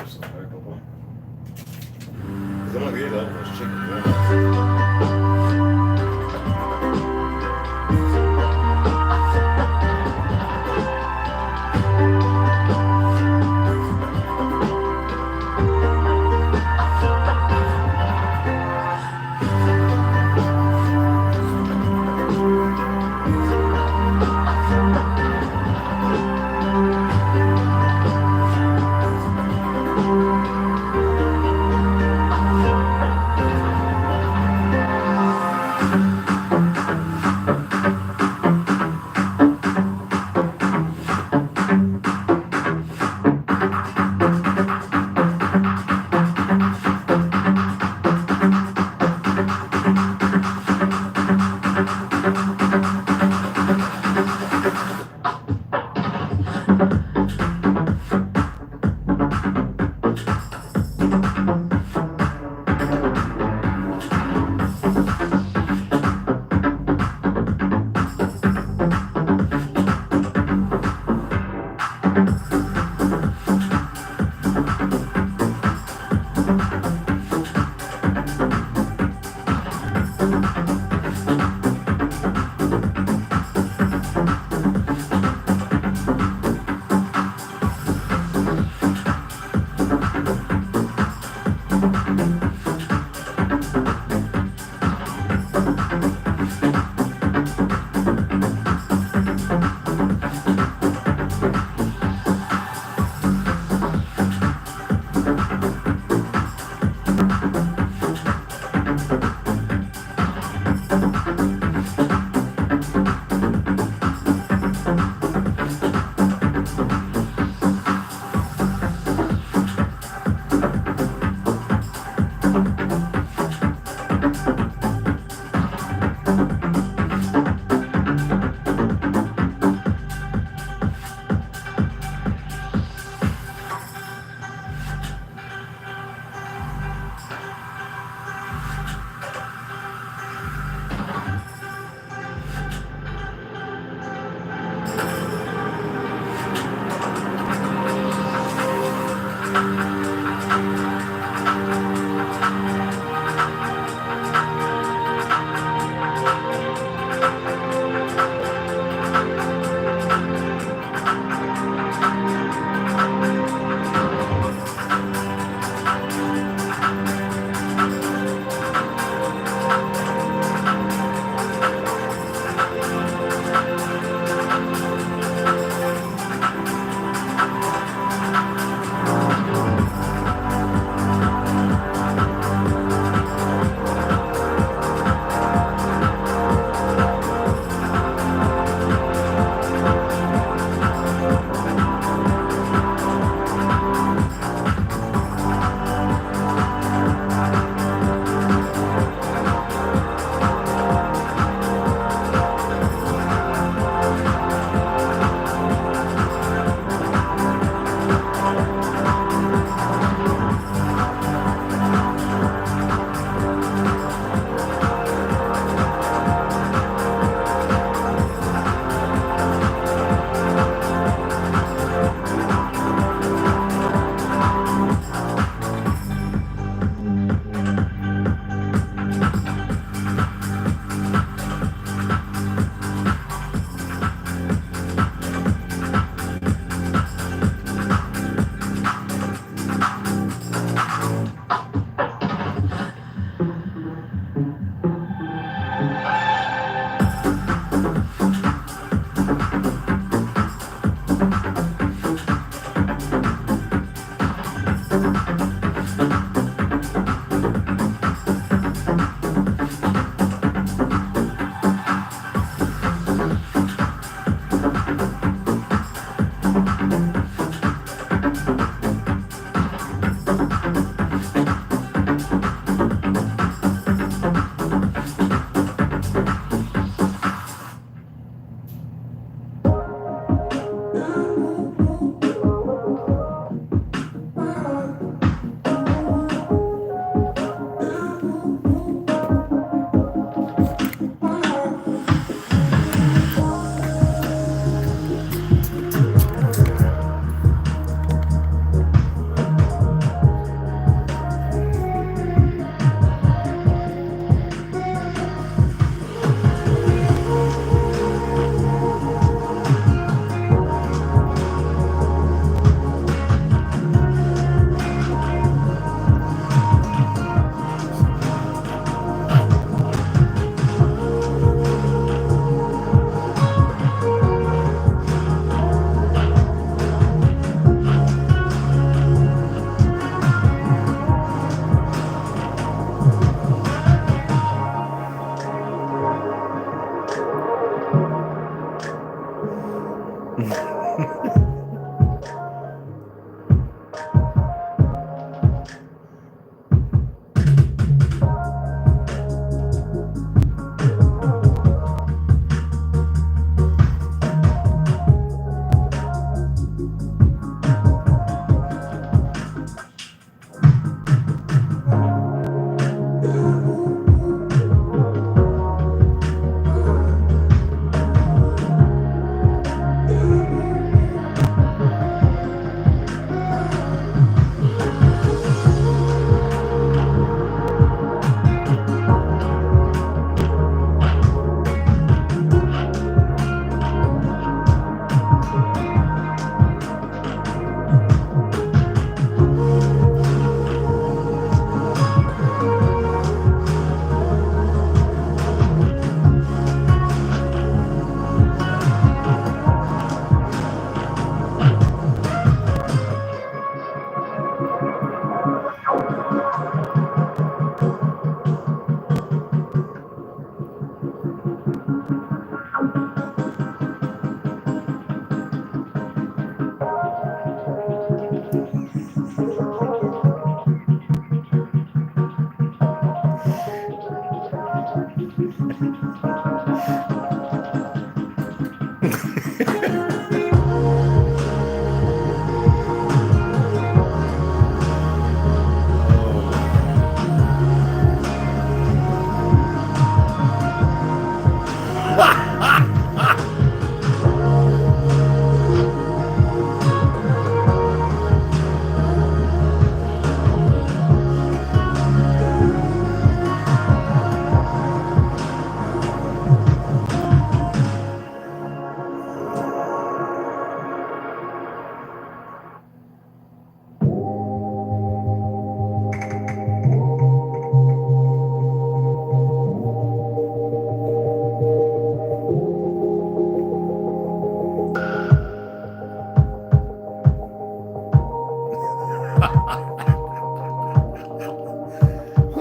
some back up on. Because I'm gonna get all those chickens.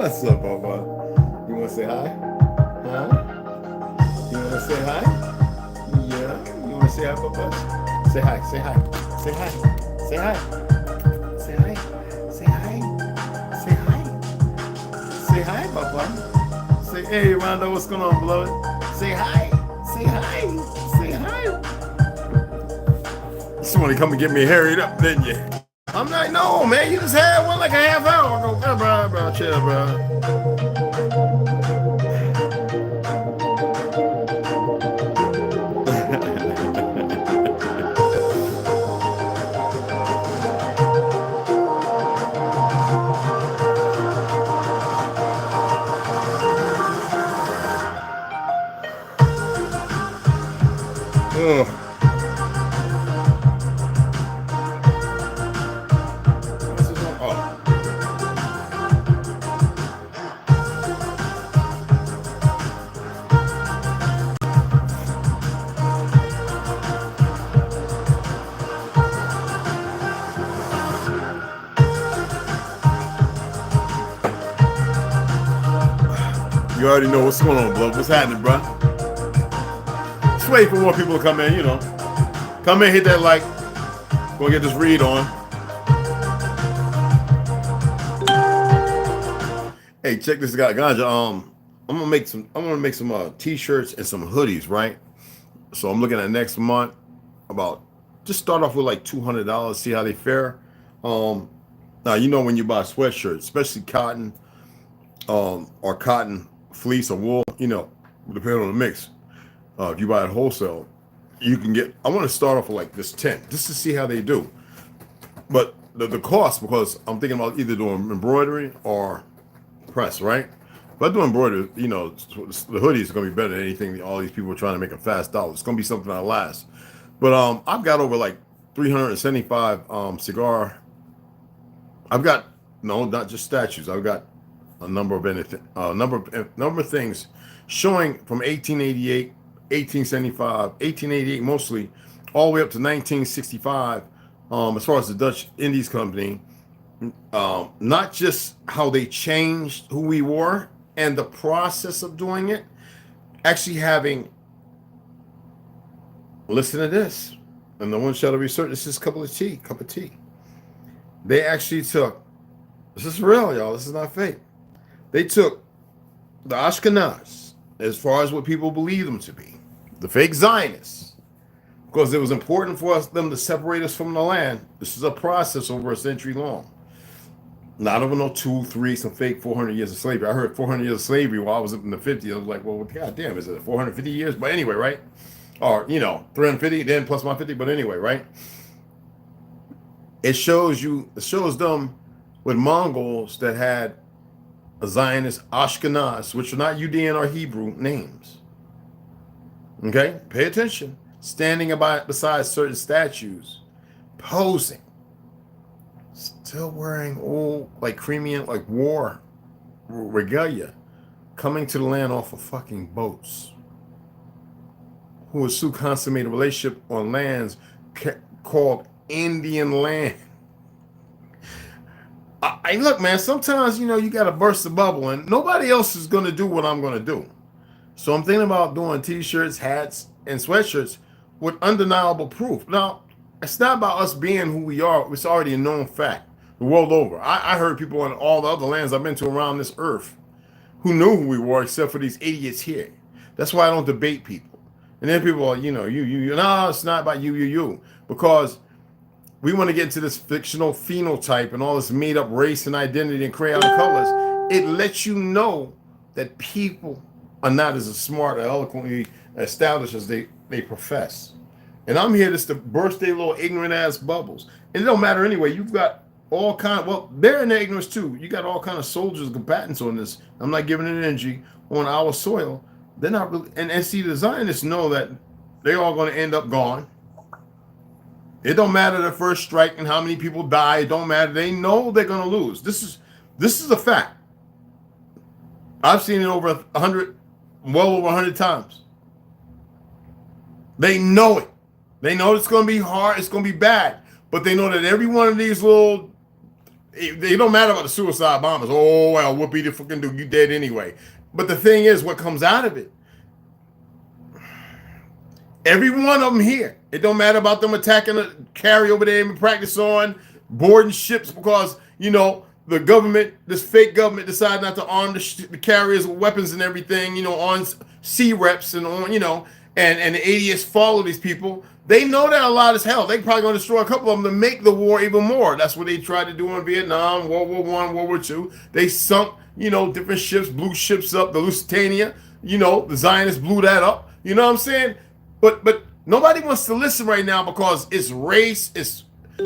What's up, Bubba? You want to say hi? Huh? You want to say hi? Yeah. You want to say hi, Bubba? Say hi. Say hi. Say hi. Say hi. Say hi. Say hi. Say hi. Say hi, Bubba. Say, hey, Rondo, what's going on, beloved? Say hi. Say hi. Say hi. Somebody come and get me harried up, didn't you? I'm like, no, man, you just had one like a half hour ago. Bro, chill, bro. You already know what's going on, bro. What's happening, bro? Just wait for more people to come in, you know. Come in, hit that like. Go get this read on. Hey, check this out, Ganja. I'm gonna make some t-shirts and some hoodies, right? So I'm looking at next month about just start off with like $200, see how they fare. Now you know when you buy sweatshirts, especially cotton, or cotton fleece or wool, you know, depending on the mix. If you buy it wholesale, you can get. I want to start off with like this 10, just to see how they do. But the cost, because I'm thinking about either doing embroidery or press, right? If I do embroidery, you know, the hoodie is going to be better than anything. All these people are trying to make a fast dollar. It's going to be something that'll last. But I've got over like 375 cigar. I've got not just statues. I've got a number of number of things showing from 1888, 1875, 1888 mostly, all the way up to 1965. As far as the Dutch Indies Company, not just how they changed who we were and the process of doing it, actually having, listen to this, and no one shall be certain. This is a cup of tea. They actually took, this is real, y'all. This is not fake. They took the Ashkenaz, as far as what people believe them to be, the fake Zionists, because it was important for them to separate us from the land. This is a process over a century long. Not over no 2, 3, some fake 400 years of slavery. I heard 400 years of slavery while I was up in the 50s. I was like, well, god damn, is it 450 years? But anyway, right? Or, 350, then plus my 50. But anyway, right? It shows them with Mongols that had a Zionist Ashkenaz, which are not Judean or Hebrew names. Okay? Pay attention. Standing beside certain statues, posing, still wearing old, like Crimean, like war regalia, coming to the land off of fucking boats, who would soon consummate a relationship on lands called Indian land. I look, man, sometimes, you got to burst the bubble, and nobody else is going to do what I'm going to do. So I'm thinking about doing t-shirts, hats, and sweatshirts with undeniable proof. Now, it's not about us being who we are. It's already a known fact the world over. I heard people in all the other lands I've been to around this earth who knew who we were, except for these idiots here. That's why I don't debate people. And then people are, you. No, it's not about you. Because we want to get into this fictional phenotype and all this made-up race and identity and crayon colors. It lets you know that people are not as smart or eloquently established as they profess. And I'm here just to burst their little ignorant-ass bubbles. And it don't matter anyway. You've got all they're in their ignorance too. You got all kind of soldiers and combatants on this. I'm not giving it energy on our soil. They're not really, and see, the Zionists know that they're all going to end up gone. It don't matter the first strike and how many people die. It don't matter. They know they're going to lose. This is a fact. I've seen it over 100, well over 100 times. They know it. They know it's going to be hard. It's going to be bad. But they know that every one of these they don't matter about the suicide bombers. Oh, well, whoopee the fucking do. You dead anyway. But the thing is, what comes out of it, every one of them here, it don't matter about them attacking a carry over there and practice on boarding ships because, the government, this fake government decided not to arm the carriers with weapons and everything, on sea reps and on, and the idiots follow these people. They know that a lot is hell. They probably going to destroy a couple of them to make the war even more. That's what they tried to do in Vietnam, World War I, World War II. They sunk, different ships, blew ships up, the Lusitania, the Zionists blew that up. You know what I'm saying? But nobody wants to listen right now because it's race,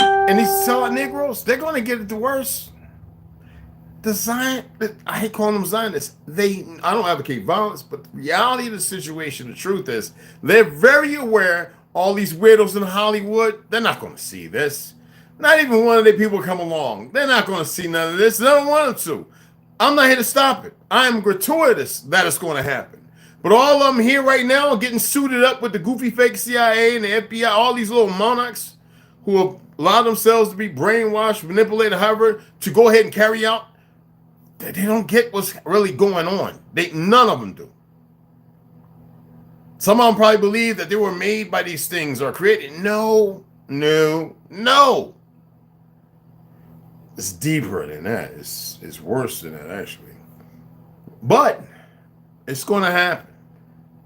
and these solid Negroes, they're going to get it the worst. I hate calling them Zionists. I don't advocate violence, but the reality of the situation, the truth is, they're very aware. All these weirdos in Hollywood, they're not going to see this. Not even one of their people come along. They're not going to see none of this. They don't want them to. I'm not here to stop it. I am gratuitous that it's going to happen. But all of them here right now are getting suited up with the goofy fake CIA and the FBI, all these little monarchs who have allowed themselves to be brainwashed, manipulated, however, to go ahead and carry out. They don't get what's really going on. None of them do. Some of them probably believe that they were made by these things or created. No. It's deeper than that. It's worse than that, actually. But it's going to happen.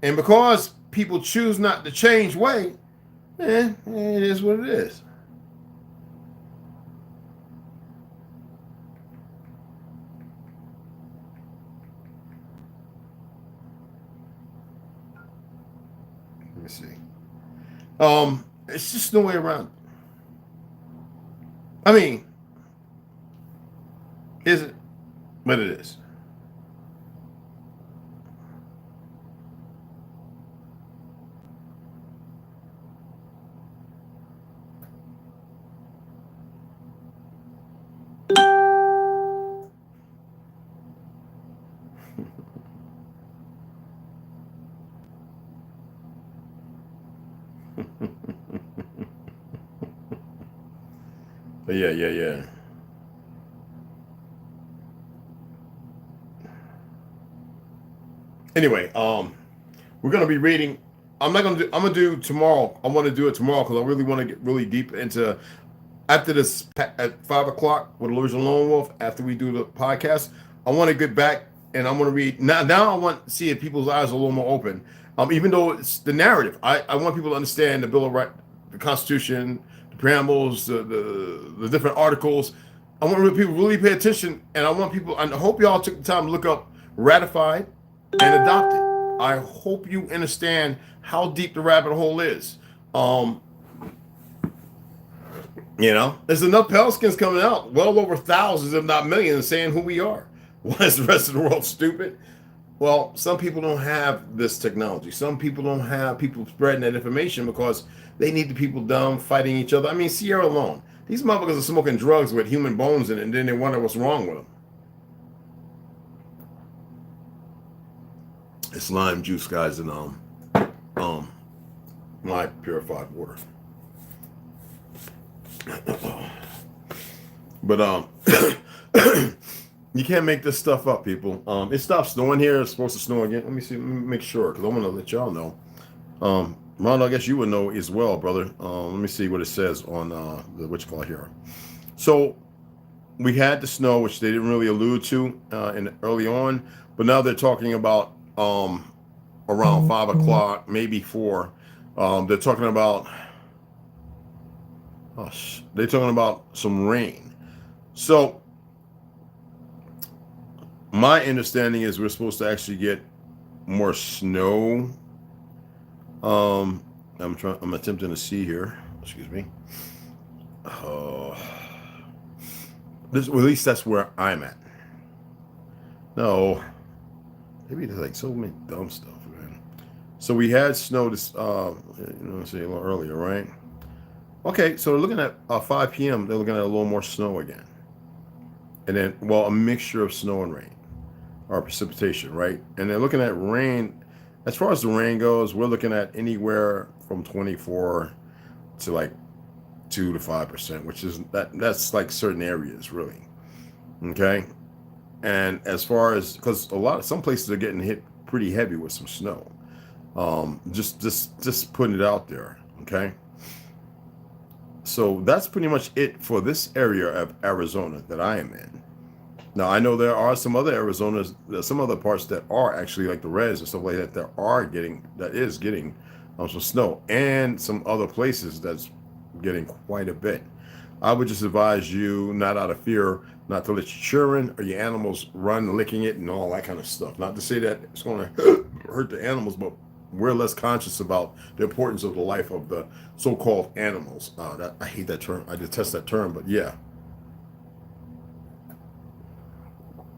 And because people choose not to change way, it is what it is. Let me see. It's just no way around it. I mean, is it? But it is. Yeah. Anyway, we're going to be reading I'm not gonna do. I'm gonna do tomorrow. I want to do it tomorrow because I really want to get really deep into after this at 5 o'clock with Original Lone Wolf. After we do the podcast, I want to get back and I want to read now. Now I want to see if people's eyes are a little more open. Even though it's the narrative, I want people to understand the Bill of Rights, the Constitution, the preambles, the different articles. I want people really pay attention, and I want people. I hope y'all took the time to look up ratified and adopted. I hope you understand how deep the rabbit hole is. There's enough Pelicans coming out, well over thousands, if not millions, saying who we are. Why is the rest of the world stupid? Well, some people don't have this technology. Some people don't have people spreading that information because they need the people dumb, fighting each other. I mean, Sierra Leone. These motherfuckers are smoking drugs with human bones in it, and then they wonder what's wrong with them. It's lime juice, guys, and my purified water. But you can't make this stuff up, people. It stopped snowing here. It's supposed to snow again. Let me see. Let me make sure, because I want to let y'all know. Ron, I guess you would know as well, brother. Let me see what it says on the what you call it here. So we had the snow, which they didn't really allude to in early on, but now they're talking about around 5 o'clock, maybe 4. They're talking about some rain. So my understanding is we're supposed to actually get more snow. I'm attempting to see here. Excuse me. At least that's where I'm at. No, maybe there's like so many dumb stuff, man. So we had snow this, say a little earlier, right? Okay, so they're looking at 5 p.m. They're looking at a little more snow again, and then a mixture of snow and rain, or precipitation, right? And they're looking at rain. As far as the rain goes, we're looking at anywhere from 24 to like 2 to 5%, which is that's like certain areas, really. Okay. And as far as, because some places are getting hit pretty heavy with some snow. Just putting it out there. Okay. So that's pretty much it for this area of Arizona that I am in. Now, I know there are some other Arizonas, some other parts that are actually like the Reds and stuff like that, that is getting some snow, and some other places that's getting quite a bit. I would just advise you, not out of fear, not to let your children or your animals run licking it and all that kind of stuff. Not to say that it's going to hurt the animals, but we're less conscious about the importance of the life of the so-called animals. I hate that term. I detest that term, but yeah.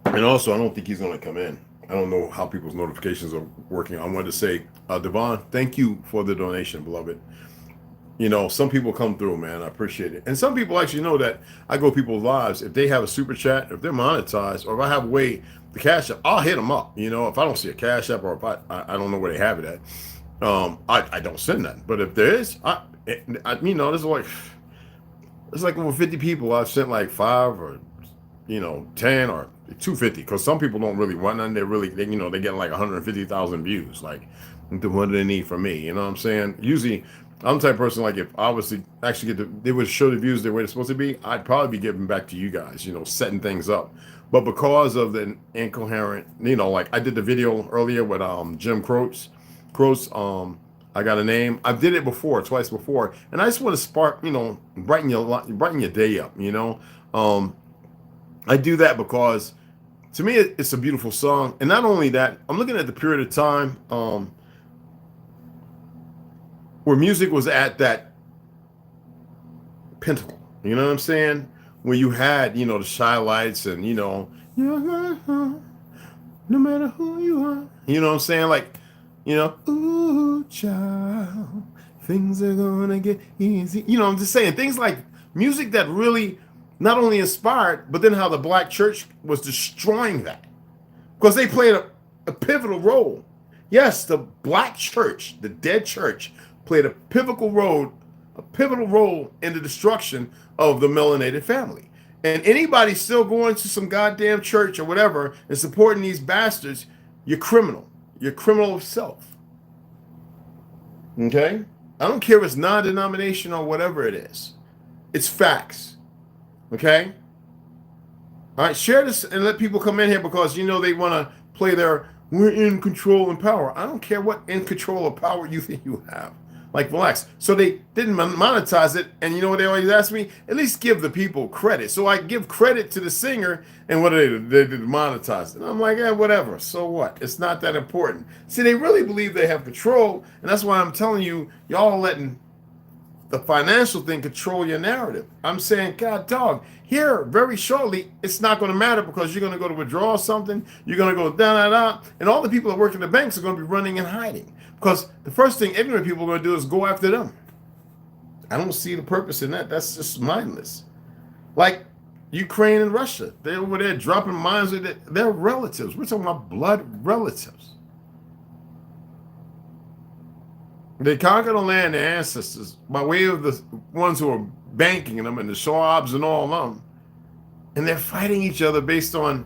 And also, I don't think he's going to come in. I don't know how people's notifications are working. I wanted to say, Devon, thank you for the donation, beloved. Some people come through, man. I appreciate it. And some people actually know that I go people's lives. If they have a super chat, if they're monetized, or if I have a way to cash up, I'll hit them up. If I don't see a cash up, or if I don't know where they have it at, I don't send that. But if there is, there's like over 50 people. I've sent like 5 or 10 or 250, because some people don't really want none. They get like 150,000 views. Like, what do they need from me? You know what I'm saying? Usually, I'm the type of person, like, if I was to actually they would show the views the way they're supposed to be, I'd probably be giving back to you guys, setting things up. But because of the incoherent, like I did the video earlier with Jim Croce, I got a name. I did it twice before, and I just want to spark, brighten your day up, I do that because, to me, it's a beautiful song. And not only that, I'm looking at the period of time where music was at that pinnacle. You know what I'm saying? Where you had, the Shy Lights and, no matter who you are. You know what I'm saying? Like, ooh, child, things are gonna get easy. I'm just saying, things like music that really not only inspired, but then how the black church was destroying that, because they played a pivotal role. Yes, the black church, the dead church, played a pivotal role in the destruction of the melanated family. And anybody still going to some goddamn church or whatever and supporting these bastards, you're criminal. You're criminal of self. Okay? I don't care if it's non-denominational or whatever it is. It's facts. Okay? All right, share this and let people come in here because you know they want to play their we're in control and power. I don't care what in control or power you think you have. Like, relax. So they didn't monetize it, and you know what they always ask me? At least give the people credit. So I give credit to the singer, and what do they did monetize it. And I'm like, yeah, whatever. So what? It's not that important. See, they really believe they have control, and that's why I'm telling you, y'all are letting the financial thing control your narrative. I'm saying, God, dog, here very shortly, it's not going to matter because you're going to go to withdraw something, you're going to go da. And all the people that work in the banks are going to be running and hiding because the first thing ignorant people are going to do is go after them. I don't see the purpose in that. That's just mindless. Like Ukraine and Russia, they're over there dropping mines. They're relatives. We're talking about blood relatives. They conquered the land, their ancestors, by way of the ones who are banking in them and the Schwabs and all of them. And they're fighting each other based on...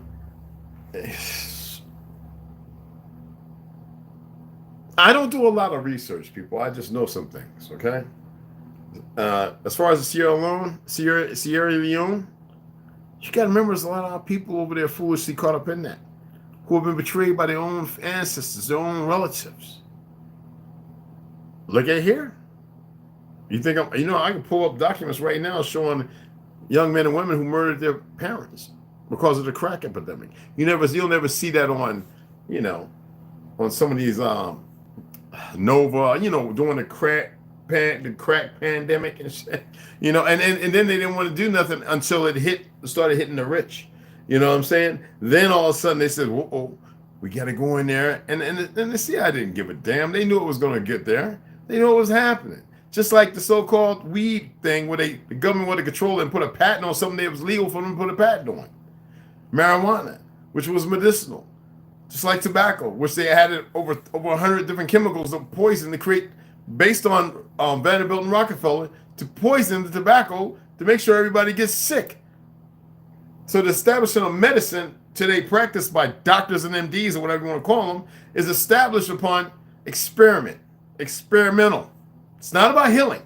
I don't do a lot of research, people. I just know some things, okay? As far as Sierra Leone, you got to remember there's a lot of people over there foolishly caught up in that, who have been betrayed by their own ancestors, their own relatives. Look at here. You think I can pull up documents right now showing young men and women who murdered their parents because of the crack epidemic. You'll never see that on, on some of these Nova, during the crack pandemic and shit. And then they didn't want to do nothing until it started hitting the rich. You know what I'm saying? Then all of a sudden they said, whoa, we got to go in there. And the CIA didn't give a damn. They knew it was going to get there. They know what was happening. Just like the so-called weed thing where the government wanted to control it and put a patent on something that was legal for them to put a patent on. Marijuana, which was medicinal. Just like tobacco, which they added over 100 different chemicals of poison to create, based on Vanderbilt and Rockefeller, to poison the tobacco to make sure everybody gets sick. So the establishment of medicine, today practiced by doctors and MDs or whatever you want to call them, is established upon experimental. It's not about healing.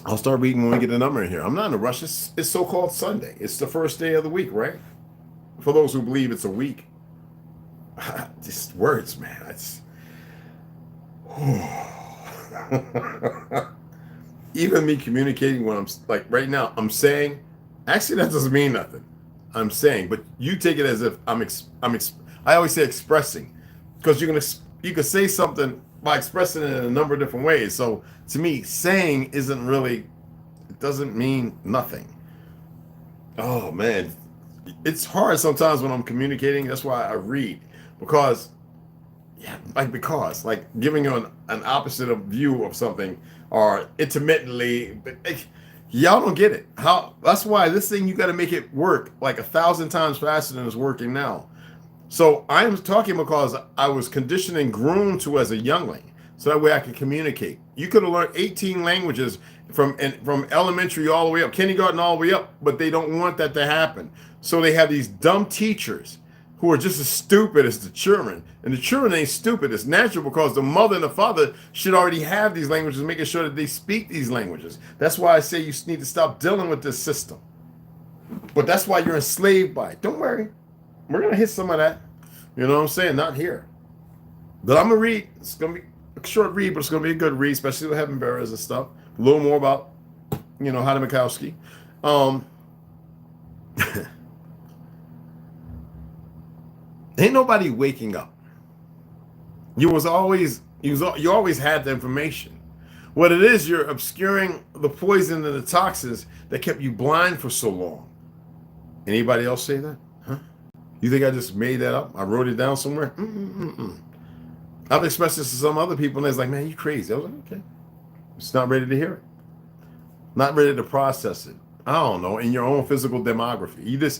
I'll start reading when we get the number in here. I'm not in a rush. It's so-called Sunday. It's the first day of the week, right? For those who believe it's a week. Just words, man. It's... Even me communicating when I'm like right now, I'm saying, actually that doesn't mean nothing. I'm saying, but you take it as if I always say expressing, because you can say something by expressing it in a number of different ways. So to me, saying it doesn't mean nothing. Oh man, it's hard sometimes when I'm communicating. That's why I read, because giving you an opposite of view of something or intermittently, y'all don't get it. That's why this thing, you got to make it work like 1,000 times faster than it's working now. So I'm talking because I was conditioned and groomed to as a youngling, so that way I can communicate. You could have learned 18 languages from elementary all the way up, kindergarten all the way up, but they don't want that to happen. So they have these dumb teachers who are just as stupid as the children. And the children ain't stupid. It's natural because the mother and the father should already have these languages, making sure that they speak these languages. That's why I say you need to stop dealing with this system. But that's why you're enslaved by it. Don't worry. We're going to hit some of that. You know what I'm saying? Not here. But I'm going to read. It's going to be a short read, but it's going to be a good read, especially with Heaven Bearers and stuff. A little more about, Haile Mikowski. Ain't nobody waking up. You always had the information. What it is, you're obscuring the poison and the toxins that kept you blind for so long. Anybody else say that? Huh? You think I just made that up? I wrote it down somewhere? I've expressed this to some other people, and they're like, man, you crazy. I was like, okay. Just not ready to hear it. Not ready to process it. I don't know, in your own physical demography.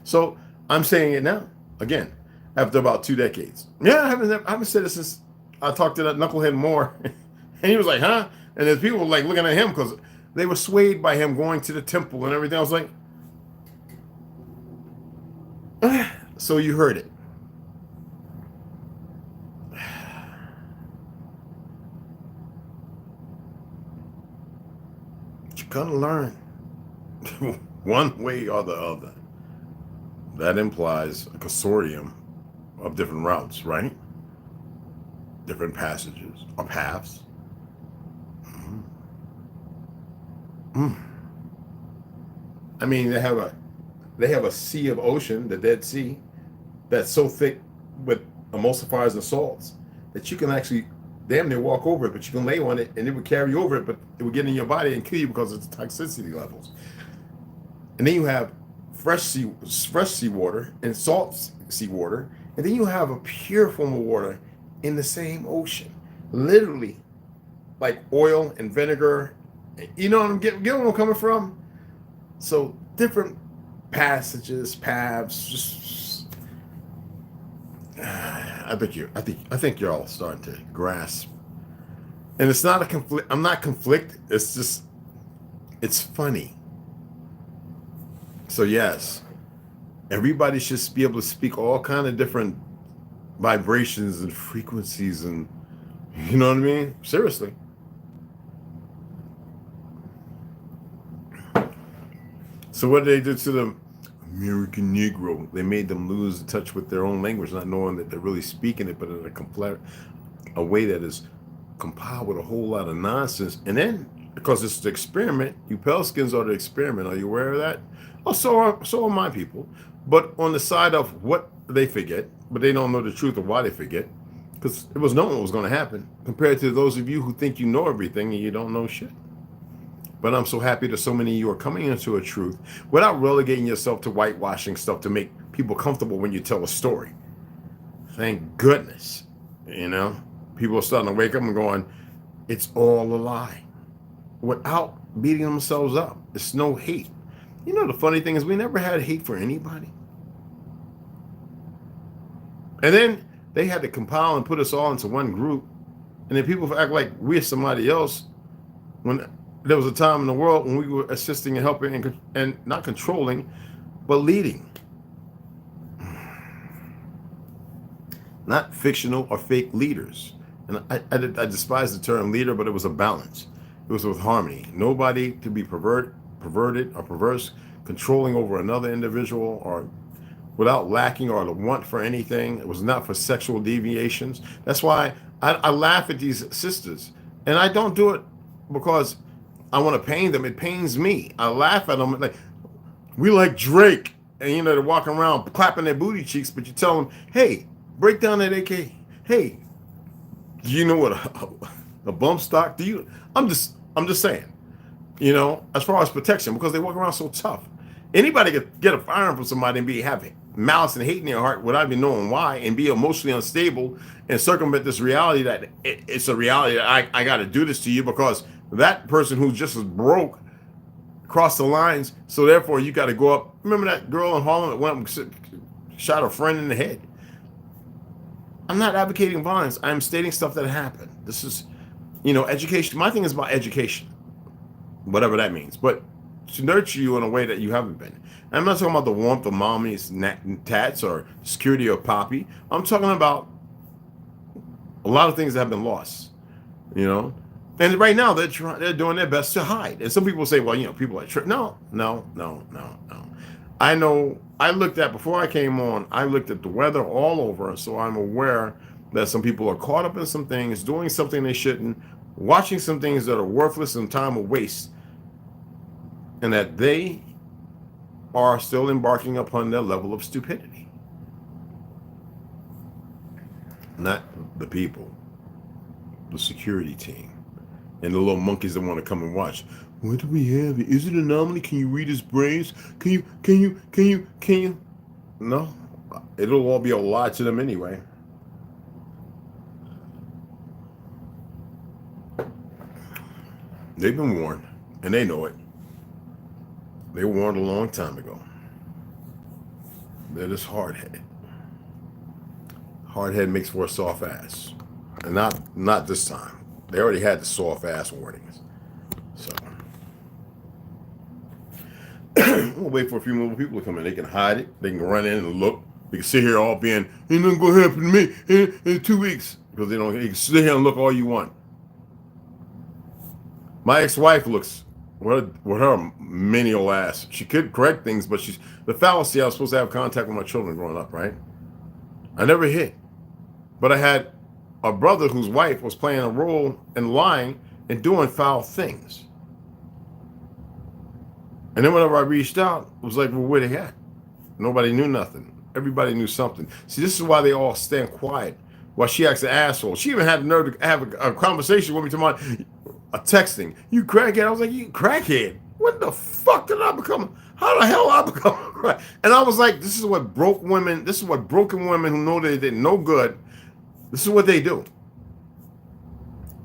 So I'm saying it now, again, after about 2 decades. Yeah, I haven't said it since I talked to that knucklehead Moore. And he was like, huh? And there's people like looking at him because they were swayed by him going to the temple and everything. I was like, So you heard it. But you're gonna learn one way or the other. That implies a consortium of different routes, right? Different passages or paths. Mm. Mm. I mean, they have a sea of ocean, the Dead Sea, that's so thick with emulsifiers and salts that you can actually damn near walk over it, but you can lay on it and it would carry you over it, but it would get in your body and kill you because of the toxicity levels. And then you have fresh seawater and salt seawater, and then you have a pure form of water in the same ocean, literally like oil and vinegar. You know what I'm getting? Get where I'm coming from? So different passages, paths. Just I think you're all starting to grasp. And it's not a conflict. I'm not conflict. It's just it's funny. So yes, everybody should be able to speak all kind of different vibrations and frequencies, and you know what I mean? Seriously. So what did they do to the American Negro? They made them lose touch with their own language, not knowing that they're really speaking it, but in a way that is compiled with a whole lot of nonsense. And then, because it's the experiment, you pale skins are the experiment. Are you aware of that? Oh, so are my people. But on the side of what they forget, but they don't know the truth of why they forget, because it was known what was going to happen, compared to those of you who think you know everything and you don't know shit. But I'm so happy that so many of you are coming into a truth without relegating yourself to whitewashing stuff to make people comfortable when you tell a story. Thank goodness. You know, people are starting to wake up and going, it's all a lie, without beating themselves up. It's no hate. You know, the funny thing is we never had hate for anybody. And then they had to compile and put us all into one group. And then people act like we're somebody else when there was a time in the world when we were assisting and helping and not controlling, but leading. Not fictional or fake leaders. And I despise the term leader, but it was a balance. It was with harmony. Nobody to be perverted or perverse, controlling over another individual or without lacking or the want for anything. It was not for sexual deviations. That's why I laugh at these sisters. And I don't do it because I want to pain them. It pains me. I laugh at them like, we like Drake. And, you know, they're walking around clapping their booty cheeks, but you tell them, hey, break down that AK. Hey, do you know what a bump stock? Do you? I'm just saying, you know, as far as protection, because they walk around so tough. Anybody could get a firearm from somebody and be having malice and hate in their heart without even knowing why, and be emotionally unstable and circumvent this reality that it's a reality that I got to do this to you because that person who's just as broke crossed the lines. So therefore, you got to go up. Remember that girl in Harlem that went and shot her friend in the head? I'm not advocating violence. I'm stating stuff that happened. This is, you know, education. My thing is about education, whatever that means. But to nurture you in a way that you haven't been. I'm not talking about the warmth of mommy's tats or security of poppy. I'm talking about a lot of things that have been lost, you know. And right now they're doing their best to hide. And some people say, well, you know, people are no. I know. I looked at before I came on. I looked at the weather all over, so I'm aware that some people are caught up in some things, doing something they shouldn't, watching some things that are worthless and time of waste, and that they are still embarking upon their level of stupidity. Not the people, the security team, and the little monkeys that want to come and watch. What do we have? Is it an anomaly? Can you read his brains? Can you? No, it'll all be a lie to them anyway. They've been warned, and they know it. They were warned a long time ago. They're just hard-headed. Hard-head makes for a soft ass. And not this time. They already had the soft ass warnings. So we'll wait for a few more people to come in. They can hide it. They can run in and look. You can sit here all being, ain't nothing gonna happen to me in 2 weeks. Because you can sit here and look all you want. My ex-wife looks with her menial ass. She could correct things, but she's the fallacy. I was supposed to have contact with my children growing up, right? I never hit. But I had a brother whose wife was playing a role in lying and doing foul things. And then whenever I reached out, it was like, well, where they at? Nobody knew nothing. Everybody knew something. See, this is why they all stand quiet. While she acts an asshole. She even had the nerve to have a conversation with me tomorrow, a texting. You crackhead. I was like, you crackhead? What the fuck did I become? How the hell I become a crack? And I was like, this is what broke women, this is what broken women who know they did no good, this is what they do.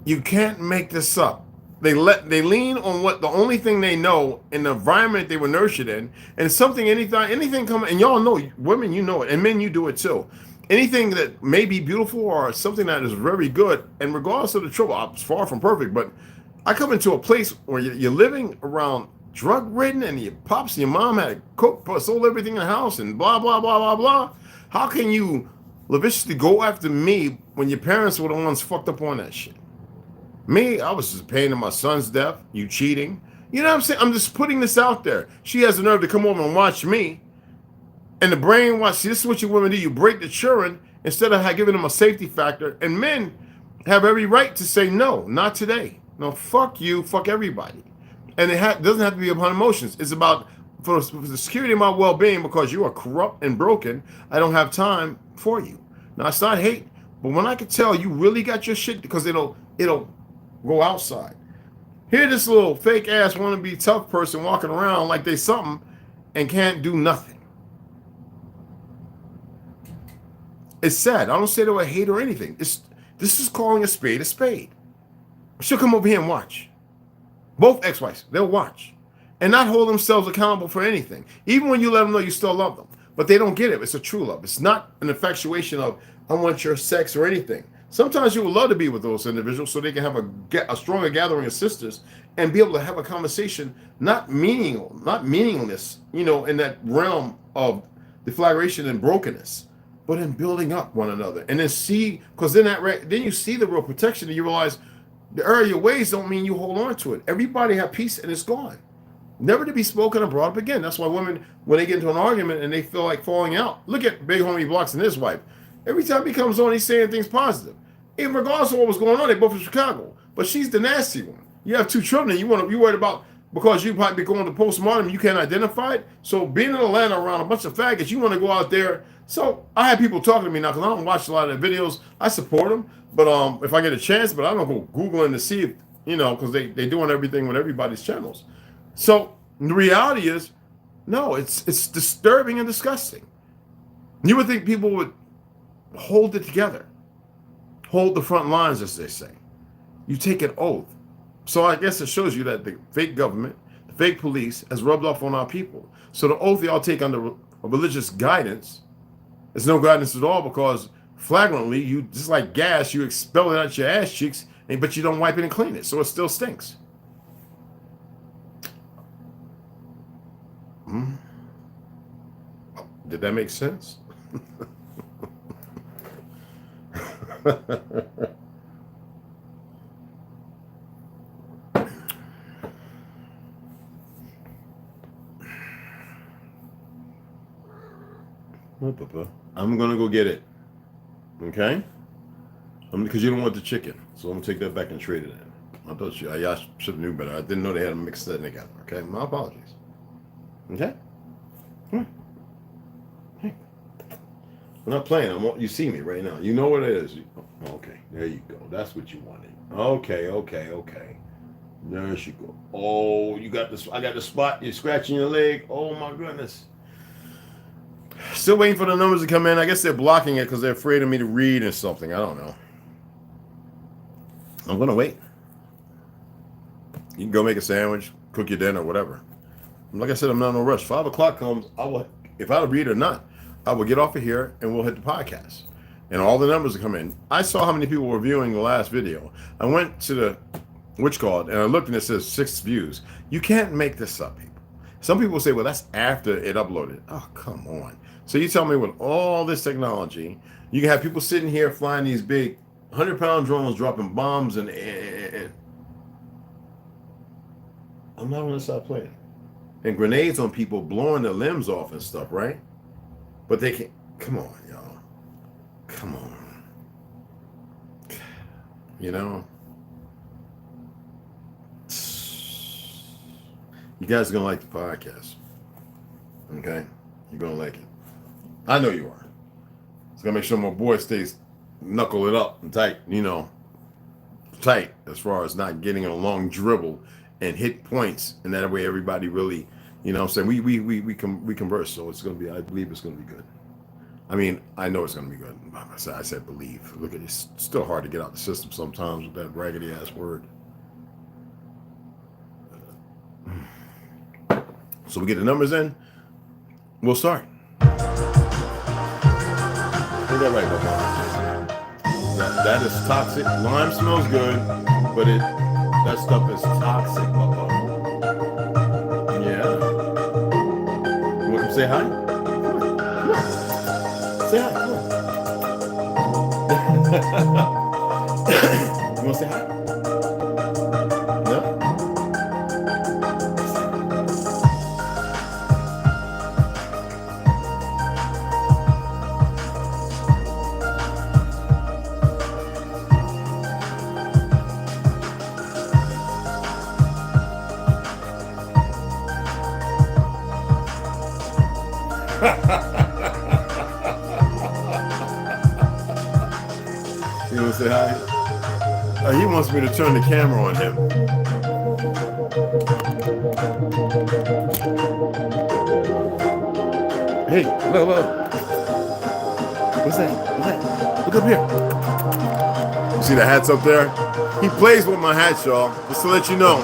You can't make this up. They lean on what the only thing they know in the environment they were nurtured in, and something, anything come, and y'all know, women, you know it, and men, you do it too. Anything that may be beautiful or something that is very good, and regardless of the trouble, I'm far from perfect, but I come into a place where you're living around drug-ridden, and your pops and your mom had cooked, sold everything in the house, and blah, blah, blah, blah, blah. How can you lasciviously go after me when your parents were the ones fucked up on that shit? Me, I was just paying to my son's death, you cheating. You know what I'm saying? I'm just putting this out there. She has the nerve to come over and watch me. And the brainwash, see, this is what you women do. You break the children instead of giving them a safety factor. And men have every right to say, no, not today. No, fuck you, fuck everybody. And it doesn't have to be upon emotions. It's about, for the security of my well-being, because you are corrupt and broken, I don't have time for you. Now, it's not hate, but when I can tell you really got your shit, because it'll go outside. Here this little fake ass wannabe tough person walking around like they something and can't do nothing. It's sad. I don't say that I hate or anything. This is calling a spade a spade. She'll come over here and watch. Both ex-wives, they'll watch and not hold themselves accountable for anything. Even when you let them know you still love them. But they don't get it. It's a true love. It's not an infatuation of, I want your sex or anything. Sometimes you would love to be with those individuals so they can have a stronger gathering of sisters and be able to have a conversation, not meaningless, in that realm of deflagration and brokenness, but in building up one another. And then because then you see the real protection, and you realize the error of your ways don't mean you hold on to it. Everybody have peace and it's gone. Never to be spoken or brought up again. That's why women, when they get into an argument and they feel like falling out, look at Big Homie Blocks and his wife. Every time he comes on, he's saying things positive. Even regardless of what was going on, they both from Chicago. But she's the nasty one. You have 2 children, you worried about, because you might be going to postmortem, you can't identify it. So being in Atlanta around a bunch of faggots, you want to go out there. So I have people talking to me now, because I don't watch a lot of their videos. I support them, but if I get a chance, but I don't go Googling to see if, because they doing everything with everybody's channels. So the reality is, no, it's disturbing and disgusting. You would think people would hold it together. Hold the front lines, as they say. You take an oath. So I guess it shows you that the fake government, the fake police has rubbed off on our people. So the oath y'all take under religious guidance is no guidance at all, because flagrantly, you just like gas, you expel it out your ass cheeks, but you don't wipe it and clean it. So it still stinks. Did that make sense? I'm gonna go get it. Okay? Because you don't want the chicken, so I'm gonna take that back and trade it in. I thought y'all should have knew better. I didn't know they had to mix that together. Okay, my apologies. Okay? Hey. We're not playing. You see me right now. You know what it is. Okay, there you go. That's what you wanted. Okay. There she go. Oh, you got this. I got the spot. You're scratching your leg. Oh my goodness. Still waiting for the numbers to come in. I guess they're blocking it because they're afraid of me to read or something. I don't know. I'm gonna wait. You can go make a sandwich, cook your dinner, whatever. Like I said, I'm not in no rush. 5 o'clock comes, I will, if I read or not, I will get off of here and we'll hit the podcast. And all the numbers will come in. I saw how many people were viewing the last video. I went to the and I looked and it says 6 views. You can't make this up, people. Some people say, well, that's after it uploaded. Oh, come on. So you tell me with all this technology, you can have people sitting here flying these big 100-pound drones, dropping bombs, and I'm not gonna stop playing. And grenades on people, blowing their limbs off and stuff, right? But they can't. Come on, y'all. Come on. You know. You guys are gonna like the podcast. Okay? You're gonna like it. I know you are. It's gonna make sure my boy stays knuckle it up and tight, you know. Tight as far as not getting a long dribble and hit points, and that way everybody really, you know what I'm saying, we converse, so it's gonna be, I believe it's gonna be good. I mean, I know it's gonna be good. I said believe. Look at it, it's still hard to get out the system sometimes with that raggedy ass word. So we get the numbers in, we'll start. Is that right, Papa? That is toxic. Lime smells good, but that stuff is toxic, Papa. Yeah. You want to say hi? Come on. Say hi. Come on. You want to say hi? No? You want to say hi? He wants me to turn the camera on him. Hey, look. What's that? Look up here. You see the hats up there? He plays with my hats, y'all. Just to let you know.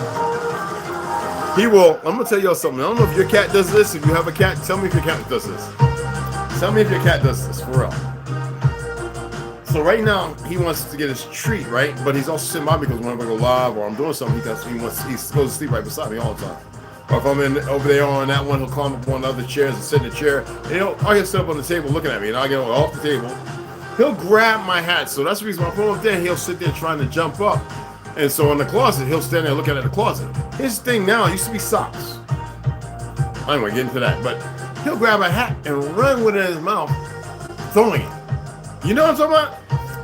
He will. I'm going to tell y'all something. I don't know if your cat does this. If you have a cat, tell me if your cat does this. Tell me if your cat does this, for real. So right now, he wants to get his treat, right? But he's also sitting by me because whenever I go live or I'm doing something, he goes to sleep right beside me all the time. Or if I'm over there on that one, he'll climb up on the other chairs and sit in the chair. And he'll sit up on the table looking at me, and I'll get off the table. He'll grab my hat. So that's the reason why I put him up there. He'll sit there trying to jump up. And so in the closet, he'll stand there looking at the closet. His thing now used to be socks. I ain't gonna get into that, but he'll grab a hat and run with it in his mouth, throwing it. You know what I'm talking about?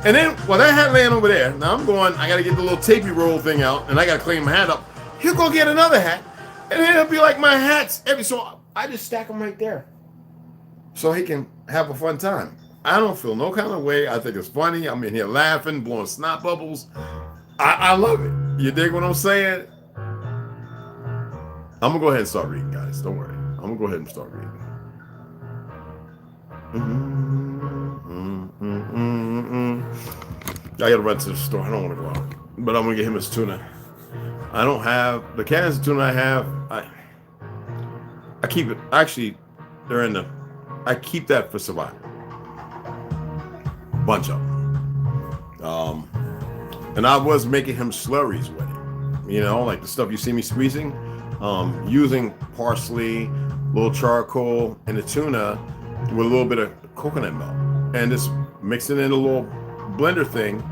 And then, well, that hat laying over there. Now I'm going, I got to get the little tapey roll thing out, and I got to clean my hat up. He'll go get another hat, and then it'll be like my hats. So I just stack them right there so he can have a fun time. I don't feel no kind of way. I think it's funny. I'm in here laughing, blowing snot bubbles. I love it. You dig what I'm saying? I'm going to go ahead and start reading, guys. Don't worry. I'm going to go ahead and start reading. I gotta run to the store. I don't want to go out, but I'm gonna get him his tuna. I don't have the cans of tuna I have. I keep it. Actually, they're in the. I keep that for survival. Bunch of them. And I was making him slurries with it. You know, like the stuff you see me squeezing. Using parsley, little charcoal, and the tuna with a little bit of coconut milk, and just mix it in a little blender thing,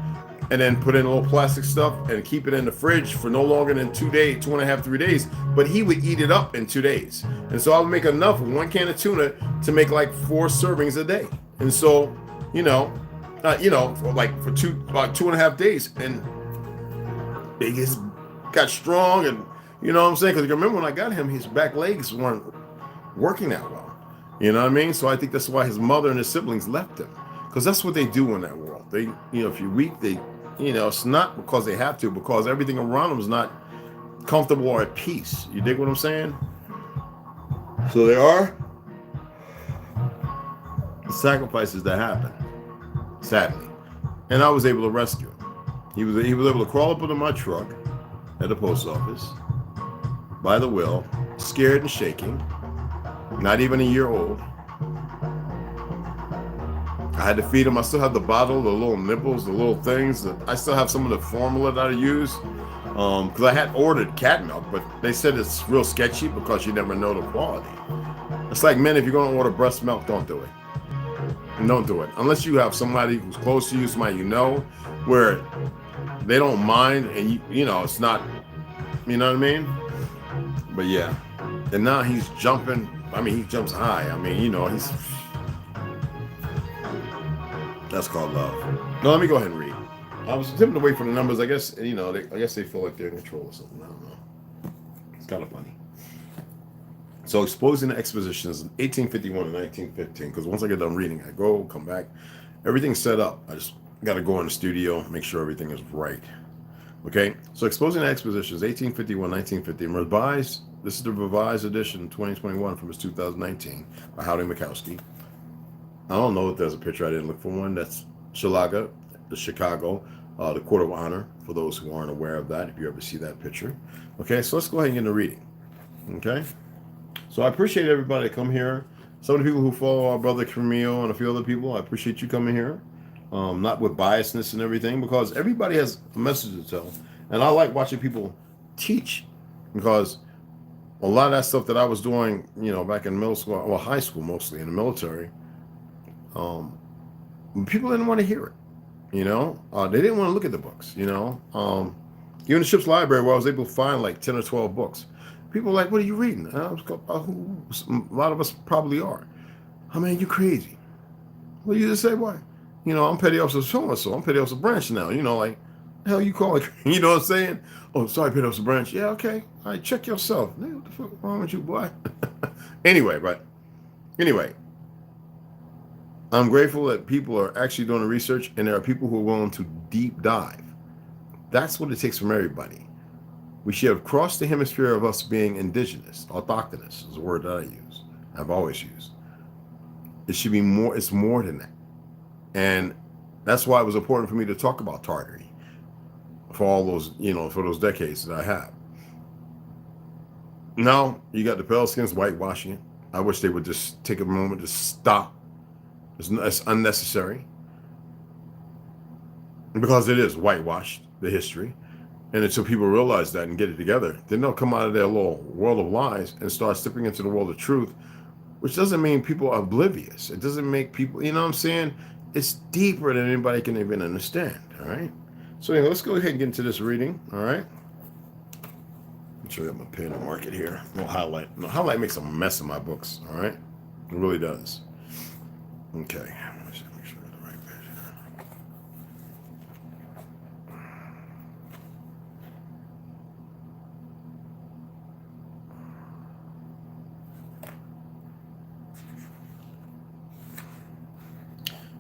and then put in a little plastic stuff and keep it in the fridge for no longer than 2 days, 2.5, 3 days. But he would eat it up in 2 days, and so I would make enough of 1 can of tuna to make like 4 servings a day. And so, for like for about 2.5 days, and he just got strong, and you know what I'm saying? Because remember when I got him, his back legs weren't working that well. You know what I mean? So I think that's why his mother and his siblings left him. Because that's what they do in that world. They, if you're weak, they, it's not because they have to, because everything around them is not comfortable or at peace. You dig what I'm saying? So there are sacrifices that happen, sadly. And I was able to rescue him. He was able to crawl up into my truck at the post office by the wheel, scared and shaking, not even a year old. I had to feed him. I still have the bottle, the little nipples, the little things. I still have some of the formula that I use. Because I had ordered cat milk, but they said it's real sketchy because you never know the quality. It's like men, if you're going to order breast milk, don't do it. And don't do it. Unless you have somebody who's close to you, somebody you know, where they don't mind and you know, it's not, you know what I mean? But yeah. And now he's jumping. I mean, he jumps high. I mean, you know, that's called love. No, let me go ahead and read. I was attempting to wait for the numbers. I guess, you know, I guess they feel like they're in control or something. I don't know. It's kind of funny. So, exposing the expositions in 1851 and 1915. Because once I get done reading, I go, come back. Everything's set up. I just got to go in the studio, make sure everything is right. Okay? So, exposing the expositions, 1851, 1915. Revised. This is the revised edition, 2021, from his 2019 by Howdy Mikowski. I don't know if there's a picture. I didn't look for one. That's Shalaga, the Chicago, the Court of Honor, for those who aren't aware of that, if you ever see that picture. Okay, so let's go ahead and get into reading. Okay? So I appreciate everybody that come here. Some of the people who follow our brother Camille and a few other people, I appreciate you coming here. Not with biasness and everything, because everybody has a message to tell. And I like watching people teach, because a lot of that stuff that I was doing, you know, back in middle school, well, high school mostly, in the military, people didn't want to hear it, you know. They didn't want to look at the books, you know. Even the ship's library, where I was able to find like 10 or 12 books. People were like, what are you reading? And I was, a lot of us probably are. I mean, you crazy. Well, you just say, why? You know, I'm petty officer so-and-so. I'm petty officer branch now. You know, like, the hell you call it? You know what I'm saying? Oh, sorry, petty officer branch. Yeah, okay. All right, check yourself. What the fuck is wrong with you, boy? Anyway, I'm grateful that people are actually doing the research, and there are people who are willing to deep dive. That's what it takes from everybody. We should have crossed the hemisphere of us being indigenous. Autochthonous is a word that I use. I've always used. It should be more. It's more than that. And that's why it was important for me to talk about Tartary for all those, you know, for those decades that I have. Now, you got the pale skins whitewashing it. I wish they would just take a moment to stop. It's unnecessary. Because it is whitewashed, the history. And until people realize that and get it together, then they'll come out of their little world of lies and start stepping into the world of truth, which doesn't mean people are oblivious. It doesn't make people, you know what I'm saying? It's deeper than anybody can even understand, all right? So anyway, let's go ahead and get into this reading, all right? Make sure I got my pen and mark it here. No highlight. No, highlight makes a mess of my books, all right? It really does. Okay. Let's make sure I got the right page here.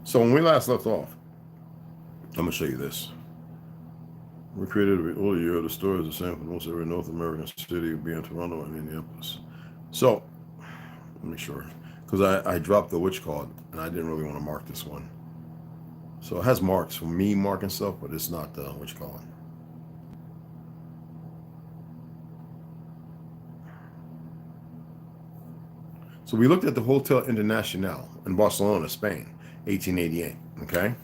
So when we last left off, I'm going to show you this. We created all year. The story is the same for most every North American city, being Toronto and Minneapolis. So, let me sure. Because I dropped the witch card, and I didn't really want to mark this one. So it has marks for me marking stuff, but it's not the witch card. So we looked at the Hotel International in Barcelona, Spain, 1888, okay?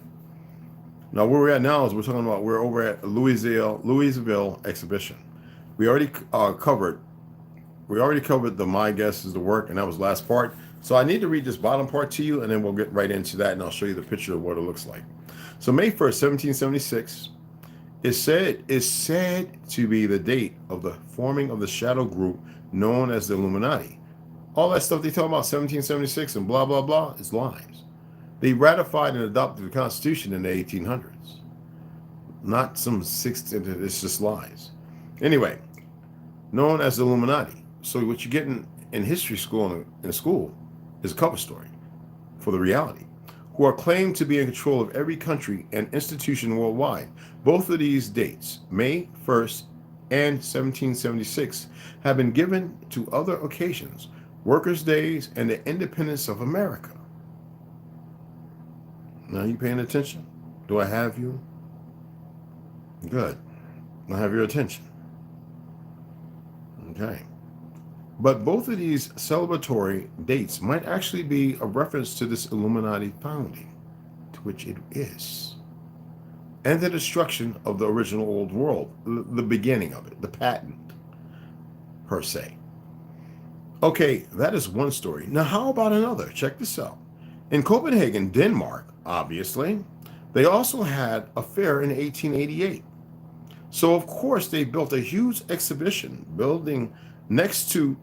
Now where we're at now is we're over at Louisville exhibition. We already covered the My Guess is the Work, and that was the last part. So I need to read this bottom part to you, and then we'll get right into that, and I'll show you the picture of what it looks like. So May 1st, 1776 is said to be the date of the forming of the shadow group known as the Illuminati. All that stuff they talk about 1776 and blah blah blah is lies. They ratified and adopted the Constitution in the 1800s. Not some 16th, it's just lies. Anyway, known as the Illuminati. So what you get in history school, in school, is a cover story for the reality, who are claimed to be in control of every country and institution worldwide. Both of these dates, May 1st and 1776, have been given to other occasions, Workers' Days and the Independence of America. Now you paying attention? Do I have you? Good. I have your attention. Okay. But both of these celebratory dates might actually be a reference to this Illuminati founding, to which it is, and the destruction of the original old world, the beginning of it, the patent, per se. Okay, that is one story. Now, how about another? Check this out. In Copenhagen, Denmark, obviously, they also had a fair in 1888. So, of course, they built a huge exhibition building next to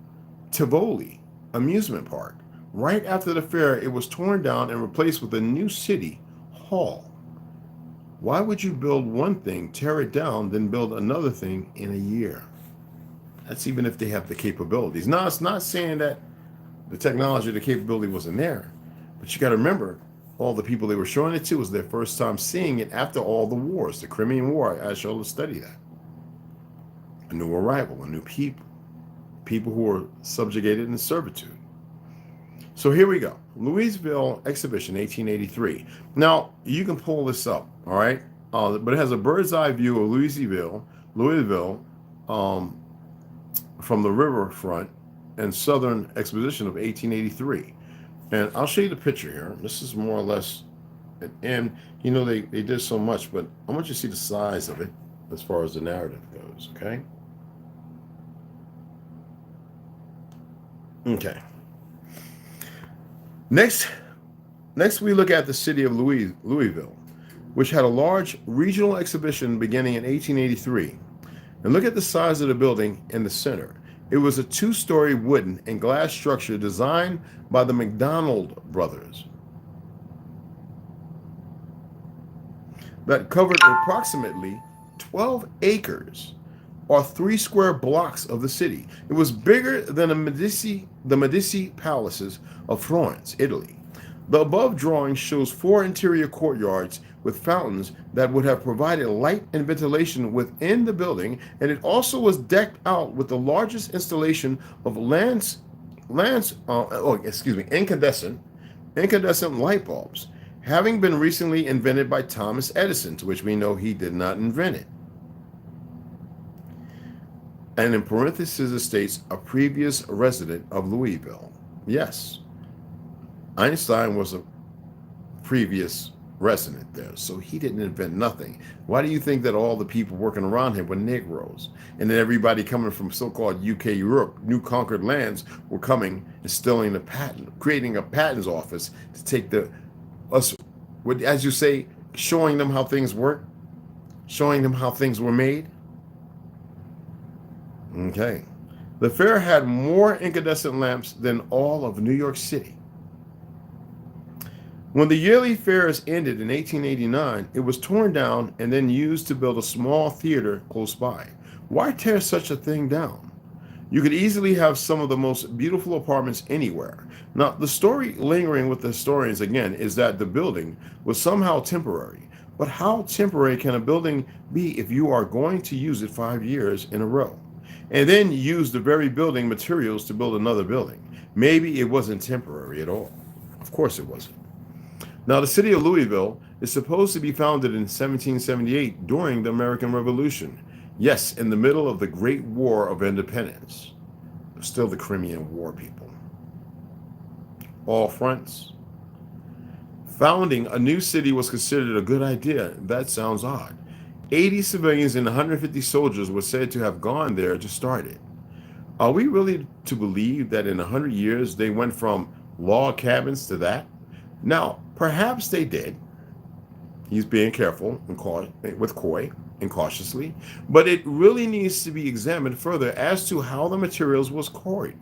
Tivoli amusement park. Right after the fair, it was torn down and replaced with a new city hall. Why would you build one thing, tear it down, then build another thing in a year? That's even if they have the capabilities. Now, it's not saying that the technology, the capability wasn't there, but you got to remember, all the people they were showing it to was their first time seeing it after all the wars. The Crimean War, I showed to study that. A new arrival, a new people, people who were subjugated in servitude. So here we go. Louisville Exhibition, 1883. Now, you can pull this up, all right? But it has a bird's eye view of Louisville, from the riverfront and Southern Exposition of 1883. And I'll show you the picture here. This is more or less, and you know, they did so much, but I want you to see the size of it as far as the narrative goes, okay? Okay. Next we look at the city of Louisville, which had a large regional exhibition beginning in 1883. And look at the size of the building in the center. It was a two-story wooden and glass structure designed by the McDonald brothers that covered approximately 12 acres or 3 square blocks of the city. It was bigger than the Medici palaces of Florence, Italy. The above drawing shows 4 interior courtyards with fountains that would have provided light and ventilation within the building, and it also was decked out with the largest installation of incandescent light bulbs, having been recently invented by Thomas Edison, to which we know he did not invent it. And in parentheses it states, a previous resident of Louisville. Yes, Einstein was a previous resident there, so he didn't invent nothing. Why do you think that all the people working around him were Negroes? And then everybody coming from so-called UK Europe, new conquered lands, were coming and stealing the patent, creating a patents office to take as you say, showing them how things work, showing them how things were made. Okay. The fair had more incandescent lamps than all of New York City. When the yearly fairs ended in 1889, it was torn down and then used to build a small theater close by. Why tear such a thing down? You could easily have some of the most beautiful apartments anywhere. Now, the story lingering with the historians again is that the building was somehow temporary. But how temporary can a building be if you are going to use it 5 years in a row? And then use the very building materials to build another building? Maybe it wasn't temporary at all. Of course it wasn't. Now, the city of Louisville is supposed to be founded in 1778 during the American Revolution. Yes, in the middle of the Great War of Independence. Still the Crimean War, people. All fronts. Founding a new city was considered a good idea. That sounds odd. 80 civilians and 150 soldiers were said to have gone there to start it. Are we really to believe that in 100 years they went from log cabins to that? Now, perhaps they did. He's being careful and with coy and cautiously, but it really needs to be examined further as to how the materials was quarried,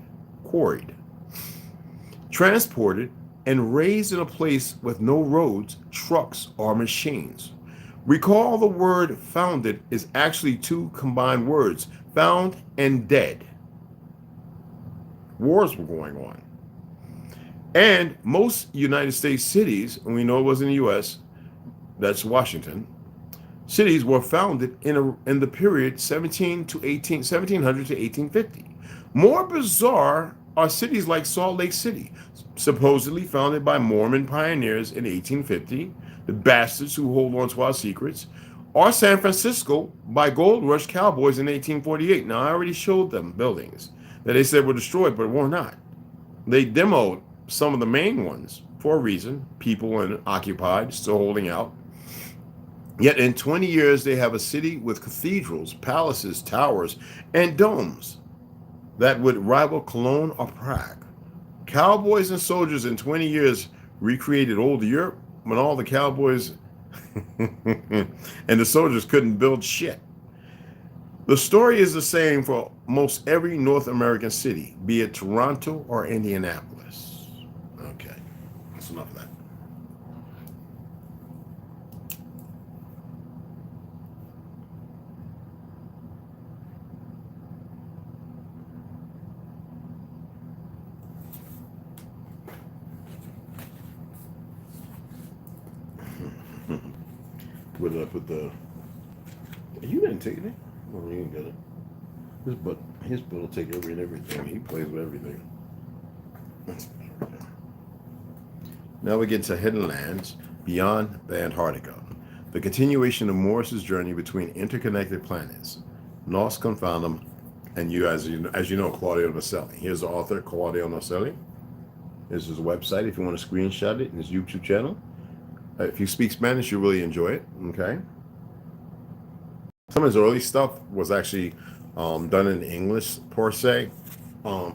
transported, and raised in a place with no roads, trucks, or machines. Recall the word founded is actually 2 combined words, found and dead. Wars were going on. And most United States cities, and we know it was in the U.S., that's Washington, cities were founded in the period 1700 to 1850. More bizarre are cities like Salt Lake City, supposedly founded by Mormon pioneers in 1850, the bastards who hold on to our secrets, or San Francisco by gold rush cowboys in 1848. Now, I already showed them buildings that they said were destroyed, but were not. They demoed some of the main ones for a reason, people and occupied, still holding out. Yet in 20 years, they have a city with cathedrals, palaces, towers, and domes. that would rival Cologne or Prague. Cowboys and soldiers in 20 years recreated old Europe when all the cowboys and the soldiers couldn't build shit. The story is the same for most every North American city, be it Toronto or Indianapolis. Okay, that's enough of that. Where did I put the? You didn't take it. Well, you didn't get it. His butt will take everything. He plays with everything. Now we get to hidden lands beyond the Antarctica. The continuation of Morris's journey between interconnected planets. Nos Confoundum, and as you know, Claudio Naselli. Here's the author, Claudio Naselli. This is his website if you want to screenshot it in his YouTube channel. If you speak Spanish, you'll really enjoy it. Okay. Some of his early stuff was actually done in English per se. I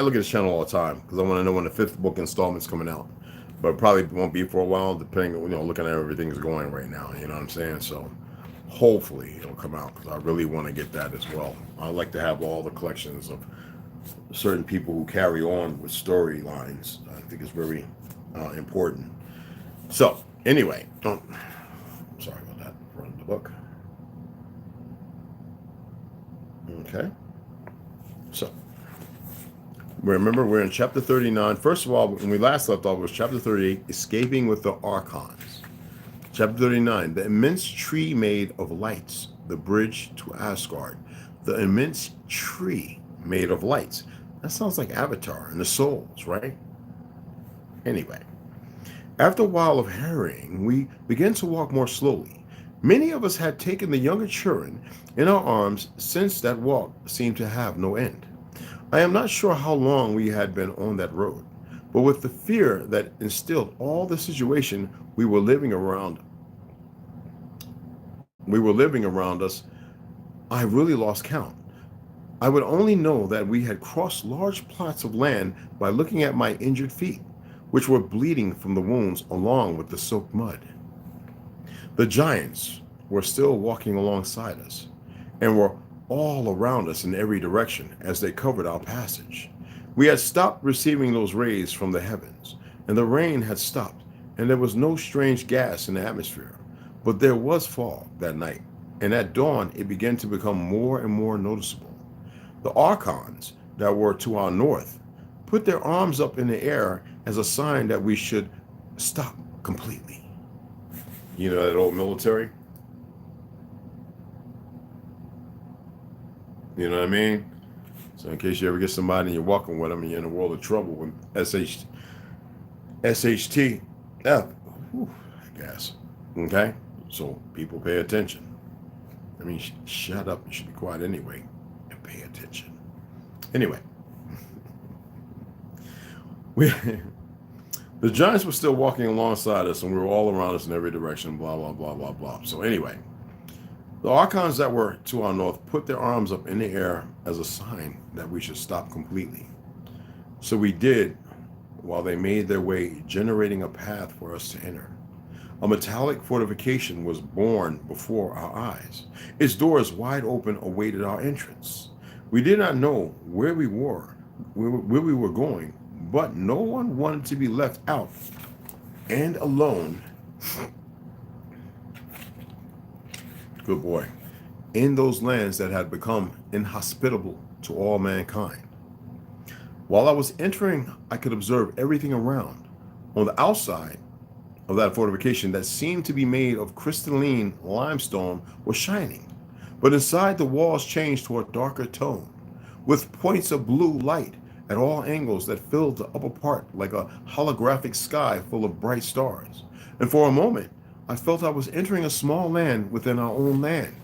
look at his channel all the time because I want to know when the 5th book installment's coming out. But it probably won't be for a while, depending on, looking at how everything's going right now. You know what I'm saying? So hopefully it'll come out because I really want to get that as well. I like to have all the collections of certain people who carry on with storylines. I think it's very important. So anyway, sorry about that. Run the book. Okay. So remember, we're in chapter 39. First of all, when we last left off, was chapter 38, Escaping with the Archons. Chapter 39, The Immense Tree Made of Lights, the Bridge to Asgard. The immense tree made of lights. That sounds like Avatar and the souls, right? Anyway, after a while of harrying, we began to walk more slowly. Many of us had taken the younger children in our arms since that walk seemed to have no end. I am not sure how long we had been on that road, but with the fear that instilled all the situation we were living around us, I really lost count. I would only know that we had crossed large plots of land by looking at my injured feet, which were bleeding from the wounds along with the soaked mud. The giants were still walking alongside us and were all around us in every direction as they covered our passage. We had stopped receiving those rays from the heavens, and the rain had stopped, and there was no strange gas in the atmosphere. But there was fog that night, and at dawn it began to become more and more noticeable. The Archons that were to our north put their arms up in the air as a sign that we should stop completely. You know that old military? You know what I mean? So in case you ever get somebody and you're walking with them and you're in a world of trouble with SHT, I guess. Okay? So people pay attention. I mean, shut up. You should be quiet anyway and pay attention. Anyway. The giants were still walking alongside us, and we were all around us in every direction, blah, blah, blah, blah, blah. So anyway, the Archons that were to our north put their arms up in the air as a sign that we should stop completely. So we did, while they made their way, generating a path for us to enter. A metallic fortification was born before our eyes. Its doors wide open awaited our entrance. We did not know where we were going, but no one wanted to be left out and alone. Good boy. In those lands that had become inhospitable to all mankind. While I was entering, I could observe everything around. On the outside of that fortification that seemed to be made of crystalline limestone was shining, but inside the walls changed to a darker tone, with points of blue light at all angles that filled the upper part like a holographic sky full of bright stars. And for a moment, I felt I was entering a small land within our own land.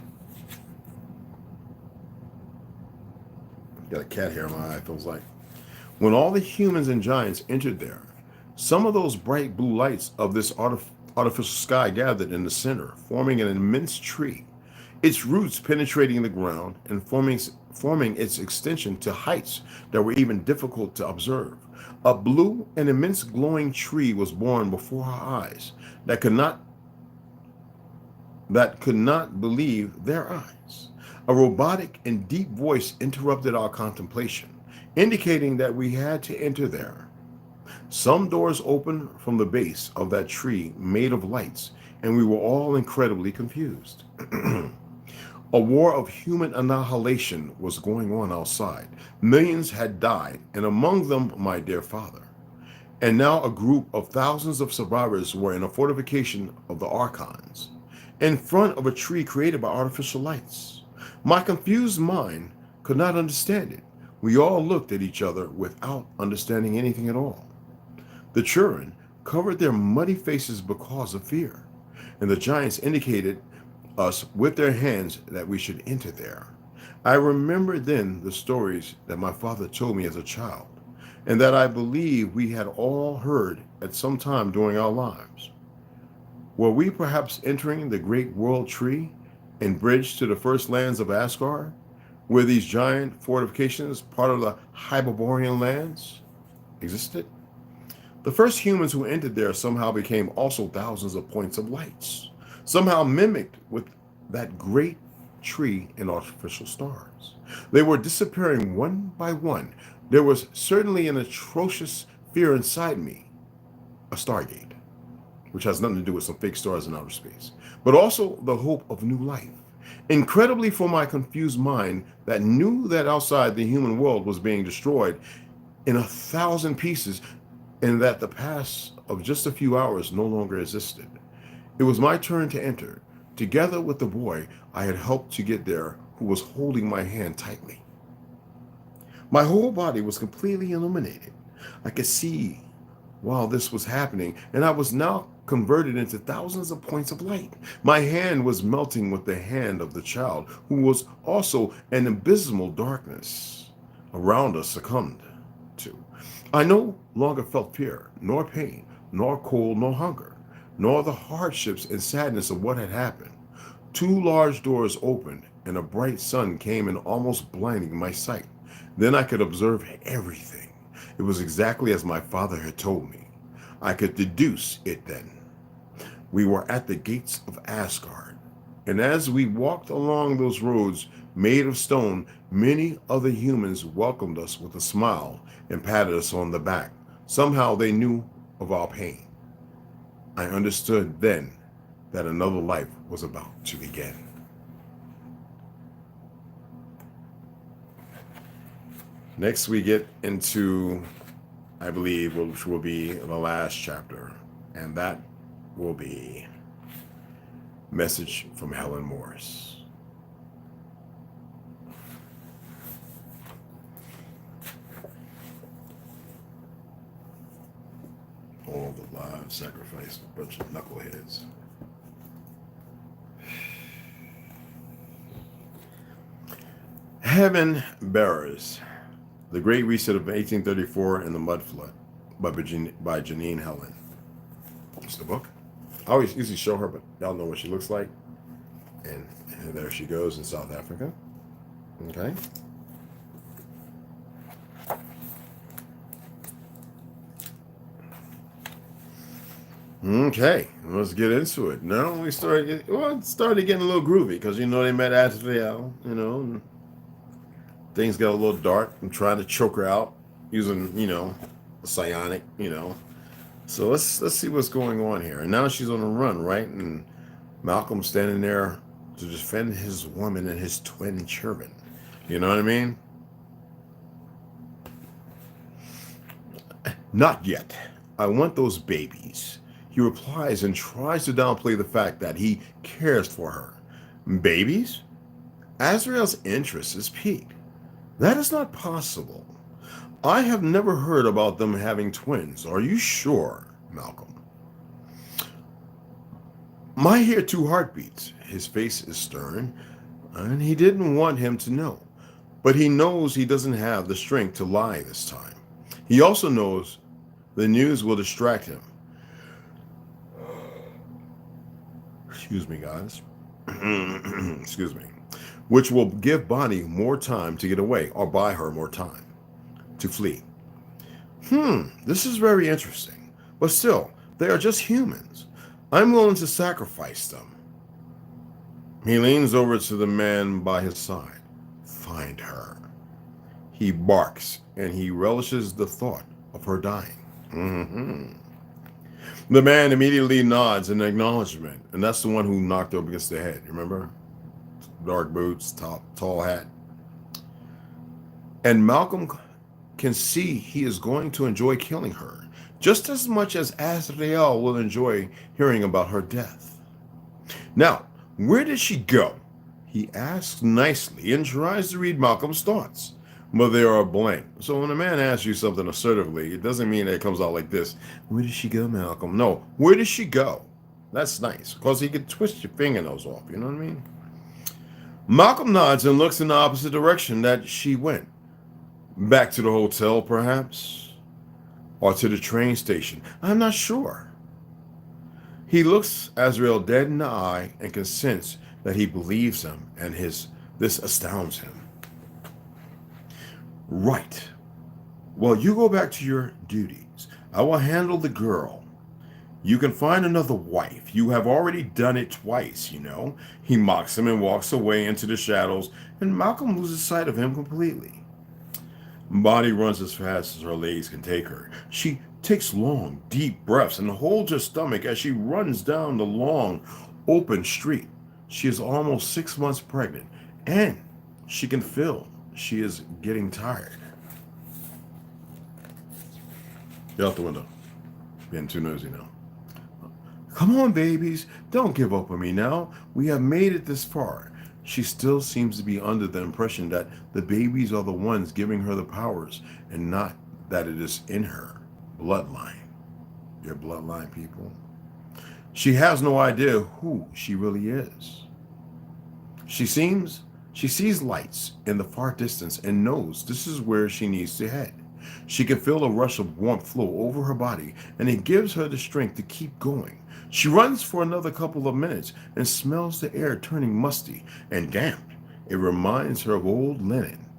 Got a cat hair in my eye, it feels like. When all the humans and giants entered there, some of those bright blue lights of this artificial sky gathered in the center, forming an immense tree. its roots penetrating the ground and forming its extension to heights that were even difficult to observe. A blue and immense glowing tree was born before our eyes that could not believe their eyes. A robotic and deep voice interrupted our contemplation, indicating that we had to enter there. Some doors opened from the base of that tree made of lights, and we were all incredibly confused. A war of human annihilation was going on outside. Millions had died, and among them my dear father. And now a group of thousands of survivors were in a fortification of the Archons, in front of a tree created by artificial lights. My confused mind could not understand it. We all looked at each other without understanding anything at all. The children covered their muddy faces because of fear, and the giants indicated us with their hands that we should enter there. I remembered then the stories that my father told me as a child, and that I believe we had all heard at some time during our lives. Were we perhaps entering the great world tree and bridge to the first lands of Asgard? Were these giant fortifications part of the Hyperborean lands existed? The first humans who entered there somehow became also thousands of points of lights, somehow mimicked with that great tree and artificial stars. They were disappearing one by one. There was certainly an atrocious fear inside me, a stargate, which has nothing to do with some fake stars in outer space, but also the hope of new life. Incredibly for my confused mind that knew that outside the human world was being destroyed in 1,000 pieces, and that the past of just a few hours no longer existed. It was my turn to enter, together with the boy I had helped to get there, who was holding my hand tightly. My whole body was completely illuminated. I could see while this was happening, and I was now converted into thousands of points of light. My hand was melting with the hand of the child, who was also an abysmal darkness around us succumbed to. I no longer felt fear, nor pain, nor cold, nor hunger, nor the hardships and sadness of what had happened. Two large doors opened, and a bright sun came in, almost blinding my sight. Then I could observe everything. It was exactly as my father had told me. I could deduce it then. We were at the gates of Asgard, and as we walked along those roads made of stone, many other humans welcomed us with a smile and patted us on the back. Somehow they knew of our pain. I understood then that another life was about to begin. Next we get into, I believe, which will be the last chapter, and that will be Message from Helen Morris. All the lives sacrificed, a bunch of knuckleheads. Heaven Bearers, The Great Reset of 1834 and the Mud Flood by Janine Helen. It's the book. I always usually show her, but y'all know what she looks like. And there she goes in South Africa. Okay. Okay, let's get into it. Now we started getting a little groovy because they met Asriel, and things got a little dark. I'm trying to choke her out using, a psionic, So let's see what's going on here. And now she's on the run, right? And Malcolm's standing there to defend his woman and his twin children. You know what I mean? Not yet. I want those babies. He replies and tries to downplay the fact that he cares for her. Babies? Azrael's interest is piqued. That is not possible. I have never heard about them having twins. Are you sure, Malcolm? I hear 2 heartbeats. His face is stern, and he didn't want him to know. But he knows he doesn't have the strength to lie this time. He also knows the news will distract him. Excuse me, guys. excuse me, which will give Bonnie more time to get away or buy her more time to flee. This is very interesting. But still, they are just humans. I'm willing to sacrifice them. He leans over to the man by his side. Find her. He barks, and he relishes the thought of her dying. The man immediately nods in acknowledgement, and that's the one who knocked her up against the head. Remember? Dark boots, tall hat. And Malcolm can see he is going to enjoy killing her just as much as Azrael will enjoy hearing about her death. Now, where did she go? He asks nicely and tries to read Malcolm's thoughts, but they are blank. So when a man asks you something assertively, it doesn't mean that it comes out like this. Where did she go, Malcolm? No, where did she go? That's nice, because he could twist your fingernails off, you know what I mean? Malcolm nods and looks in the opposite direction that she went. Back to the hotel, perhaps? Or to the train station? I'm not sure. He looks Azrael dead in the eye and can sense that he believes him, and this astounds him. Right. Well, you go back to your duties. I will handle the girl. You can find another wife. You have already done it twice, you know. He mocks him and walks away into the shadows, and Malcolm loses sight of him completely. Bonnie runs as fast as her legs can take her. She takes long, deep breaths and holds her stomach as she runs down the long, open street. She is almost 6 months pregnant, and she can feel she is getting tired. Get out the window. Getting too nosy now. Come on, babies. Don't give up on me now. We have made it this far. She still seems to be under the impression that the babies are the ones giving her the powers and not that it is in her bloodline. Your bloodline, people. She has no idea who she really is. She sees lights in the far distance and knows this is where she needs to head. She can feel a rush of warmth flow over her body, and it gives her the strength to keep going. She runs for another couple of minutes and smells the air turning musty and damp. It reminds her of old linen.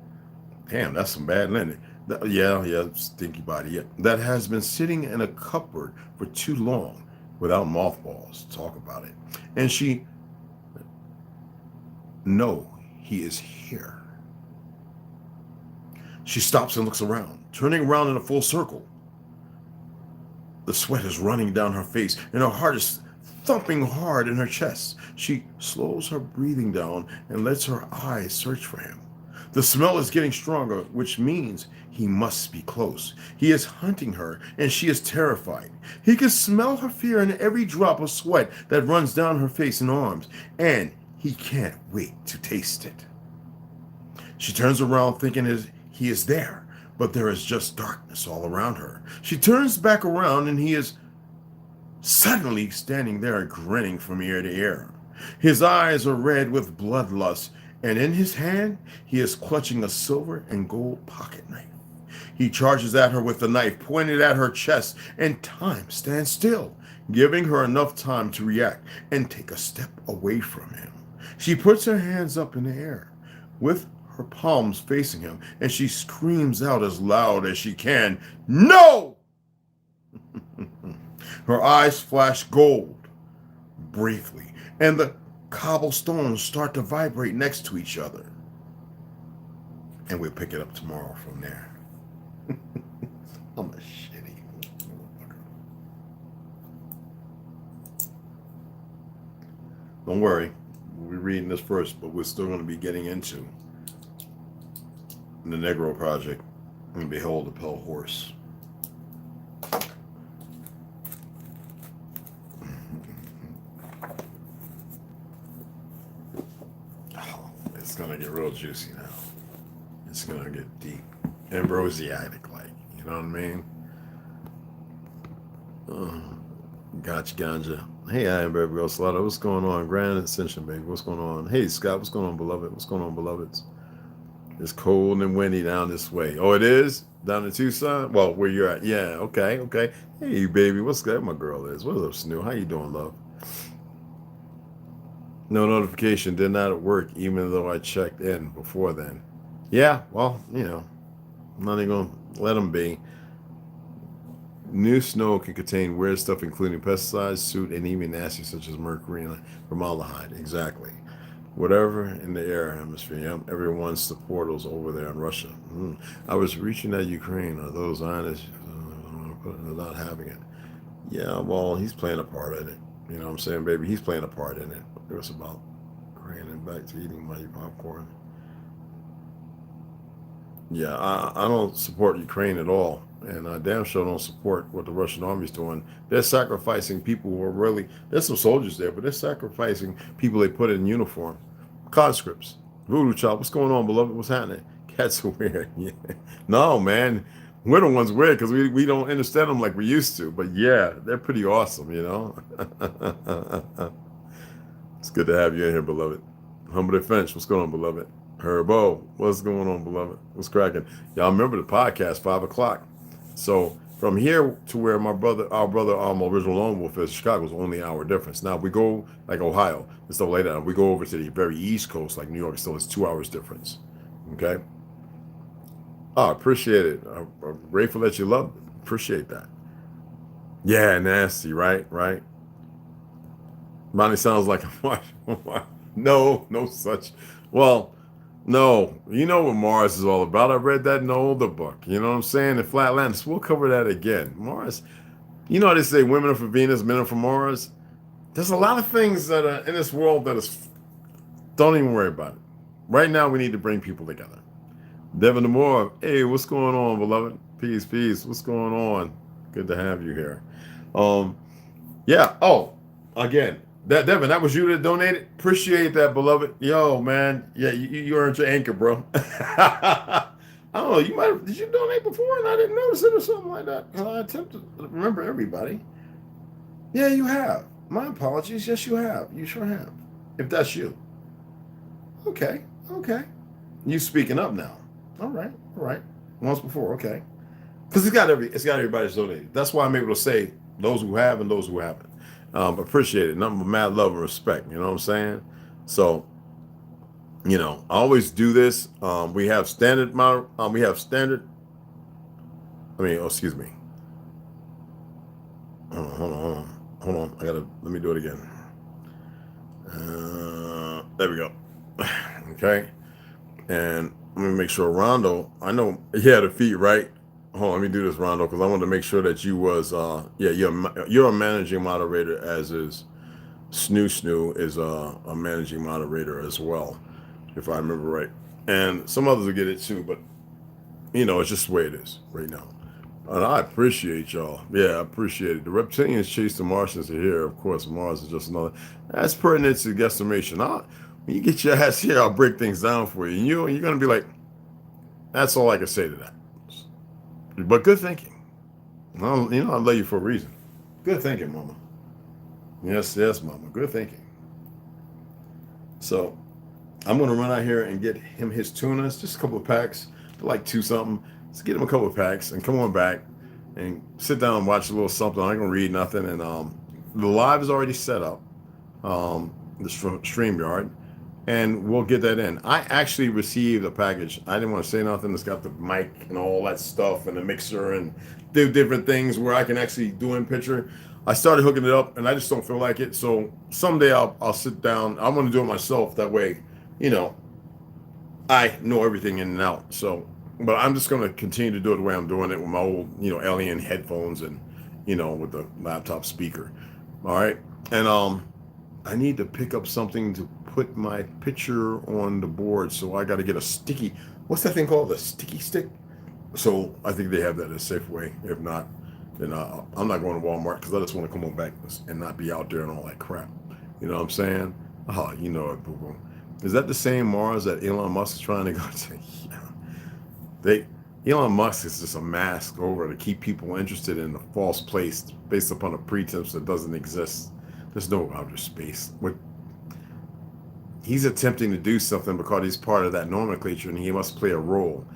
Damn, that's some bad linen. Yeah, stinky body. Yeah, that has been sitting in a cupboard for too long without mothballs. Talk about it. And she knows he is here. She stops and looks around, turning around in a full circle. The sweat is running down her face, and her heart is thumping hard in her chest. She slows her breathing down and lets her eyes search for him. The smell is getting stronger, which means he must be close. He is hunting her, and she is terrified. He can smell her fear in every drop of sweat that runs down her face and arms, and he can't wait to taste it. She turns around thinking he is there, but there is just darkness all around her. She turns back around, and he is suddenly standing there grinning from ear to ear. His eyes are red with bloodlust, and in his hand, he is clutching a silver and gold pocket knife. He charges at her with the knife pointed at her chest, and time stands still, giving her enough time to react and take a step away from him. She puts her hands up in the air with her palms facing him, and she screams out as loud as she can, "No!" Her eyes flash gold briefly, and the cobblestones start to vibrate next to each other. And we'll pick it up tomorrow from there. I'm a shitty motherfucker. Don't worry, we'll be reading this first, but we're still going to be getting into the Negro Project and Behold the Pale Horse. It's gonna get real juicy now. It's gonna get deep and rosiatic, like, you know what I mean? Gotcha, ganja. Hey, I am Baby Girl Slaughter. What's going on? Grand Ascension, baby. What's going on? Hey, Scott. What's going on, beloved? What's going on, beloveds? It's cold and windy down this way. Oh, it is? Down in Tucson? Well, where you're at. Yeah, okay. Hey, baby. What's good? My girl is. What's up, Snoo? How you doing, love? No notification did not work, even though I checked in before then. Yeah, well, I'm not even going to let them be. New snow can contain weird stuff, including pesticides, soot, and even nasty such as mercury and formaldehyde. Exactly. Whatever in the air hemisphere. Yep. Everyone's supporters over there in Russia. I was reaching at Ukraine. Are those honest? Not having it. Yeah, well, he's playing a part in it. You know what I'm saying, baby? He's playing a part in it. It was about Ukraine and back to eating my popcorn. Yeah, I don't support Ukraine at all, and I damn sure don't support what the Russian army's doing. They're sacrificing people who are really, there's some soldiers there, but they're sacrificing people they put in uniform. Conscripts. Voodoo Chop, what's going on, beloved? What's happening? Cats are weird. Yeah. No, man. We're the ones weird because we don't understand them like we used to. But yeah, they're pretty awesome, you know? It's good to have you in here, beloved. Humble Finch, what's going on, beloved? Herbo, what's going on, beloved? What's cracking? Y'all remember the podcast, 5 o'clock. So from here to where our brother, original Lone Wolf is, Chicago's only an hour difference. Now we go like Ohio and stuff like that. We go over to the very East Coast, like New York, still is 2 hours difference. Okay. Oh, appreciate it. I'm grateful that you love it. Appreciate that. Yeah, nasty, right? Right. Bonnie sounds like no such. Well, no, you know what Mars is all about. I read that in the older book. You know what I'm saying? In Flatlands, we'll cover that again. Mars, you know how they say women are for Venus, men are for Mars? There's a lot of things that are in this world that is, don't even worry about it. Right now, we need to bring people together. Devin Moore, hey, what's going on, beloved? Peace, peace. What's going on? Good to have you here. Um, yeah. Oh, again, Devin, that was you that donated. Appreciate that, beloved. Yo, man. Yeah, you earned your anchor, bro. I don't know. You might have. Did you donate before and I didn't notice it or something like that? I attempt to remember everybody. Yeah, you have. My apologies. Yes, you have. You sure have. If that's you. Okay. Okay. You speaking up now. All right. All right. Once before. Okay. Because it's got everybody's donated. That's why I'm able to say those who have and those who haven't. Appreciate it. Nothing but mad love and respect. You know what I'm saying? So, I always do this. We have standard amount. We have standard. Excuse me. Hold on. Let me do it again. There we go. Okay. And let me make sure Rondo, I know he had a feet, right? Hold on, let me do this, Rondo, because I wanted to make sure that you was, you're a managing moderator, as is Snoo is a managing moderator as well, if I remember right. And some others will get it too, but it's just the way it is right now. And I appreciate y'all. Yeah, I appreciate it. The reptilians chase the Martians are here. Of course, Mars is just another. That's pertinent to the guesstimation. When you get your ass here, I'll break things down for you. And you're going to be like, that's all I can say to that. But good thinking. I love you for a reason. Good thinking, mama. Yes, mama. Good thinking. So I'm going to run out here and get him his tunas, just a couple of packs, like 2 something. Let's get him a couple of packs and come on back and sit down and watch a little something. I ain't going to read nothing. And the live is already set up, the StreamYard. And we'll get that in. I actually received a package. I didn't want to say nothing. It's got the mic and all that stuff and the mixer and do different things where I can actually do in picture. I started hooking it up and I just don't feel like it. So someday I'll sit down. I want to do it myself. That way, I know everything in and out. So, but I'm just going to continue to do it the way I'm doing it with my old, alien headphones and, with the laptop speaker. All right. And I need to pick up something to put my picture on the board, so I got to get a sticky. What's that thing called? A sticky stick. So I think they have that at Safeway. If not, then I'm not going to Walmart because I just want to come on back and not be out there and all that crap. You know what I'm saying? Oh, you know it, boo boo. Is that the same Mars that Elon Musk is trying to go to? Yeah. Elon Musk is just a mask over to keep people interested in a false place based upon a pretense that doesn't exist. There's no outer space. He's attempting to do something because he's part of that nomenclature and he must play a role.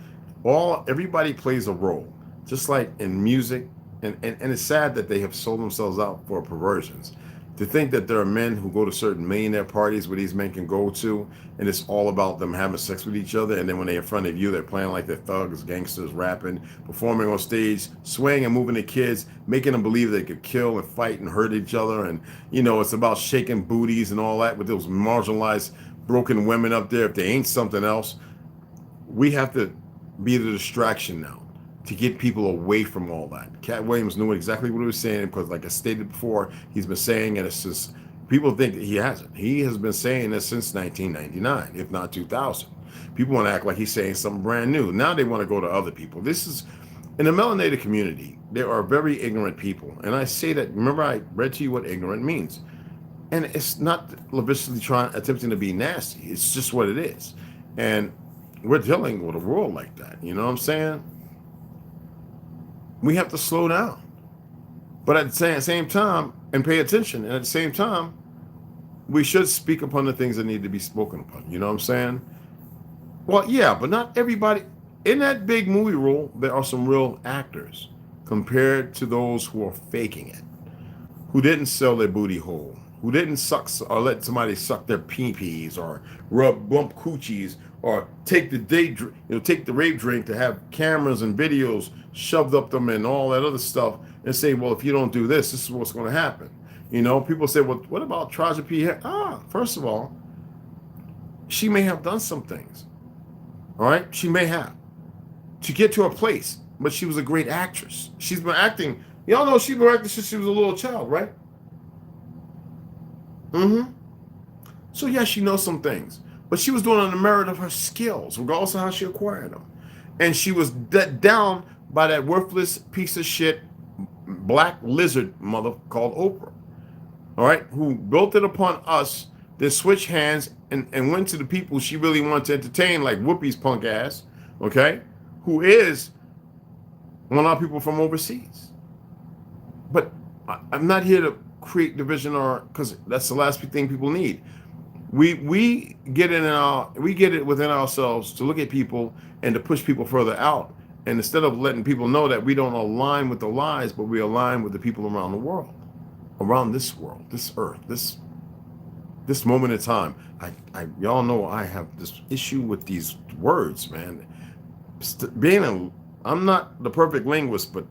Everybody plays a role, just like in music. And it's sad that they have sold themselves out for perversions. To think that there are men who go to certain millionaire parties where these men can go to, and it's all about them having sex with each other, and then when they're in front of you, they're playing like they're thugs, gangsters, rapping, performing on stage, swaying and moving their kids, making them believe they could kill and fight and hurt each other, and it's about shaking booties and all that with those marginalized, broken women up there. If they ain't something else, we have to be the distraction now to get people away from all that. Cat Williams knew exactly what he was saying because, like I stated before, he's been saying it since people think that he hasn't. He has been saying this since 1999, if not 2000. People want to act like he's saying something brand new. Now they want to go to other people. This is in the melanated community. There are very ignorant people, and I say that. Remember, I read to you what ignorant means, and it's not lavishly attempting to be nasty. It's just what it is, and we're dealing with a world like that. You know what I'm saying? We have to slow down, but at the same time, and pay attention. And at the same time, we should speak upon the things that need to be spoken upon. You know what I'm saying? Well, yeah, but not everybody. In that big movie role, there are some real actors compared to those who are faking it, who didn't sell their booty hole, who didn't suck or let somebody suck their pee-pees or bump coochies or take the rape drink to have cameras and videos shoved up them and all that other stuff and say, well, if you don't do this, this is what's going to happen. People say, well, what about Taraji P. First of all, she may have done some things. All right, she may have to get to a place, but she was a great actress. She's been acting. Y'all know she's been acting since she was a little child, right? So yeah, she knows some things, but she was doing it on the merit of her skills, regardless of how she acquired them. And she was down by that worthless piece of shit black lizard mother called Oprah. All right, who built it upon us, then switched hands and went to the people she really wanted to entertain, like Whoopi's punk ass, okay, who is one of our people from overseas. But I'm not here to create division, or because that's the last thing people need. We get it within ourselves to look at people and to push people further out. And instead of letting people know that we don't align with the lies, but we align with the people around the world, around this world, this earth, this moment in time. Y'all know I have this issue with these words, man. I'm not the perfect linguist, but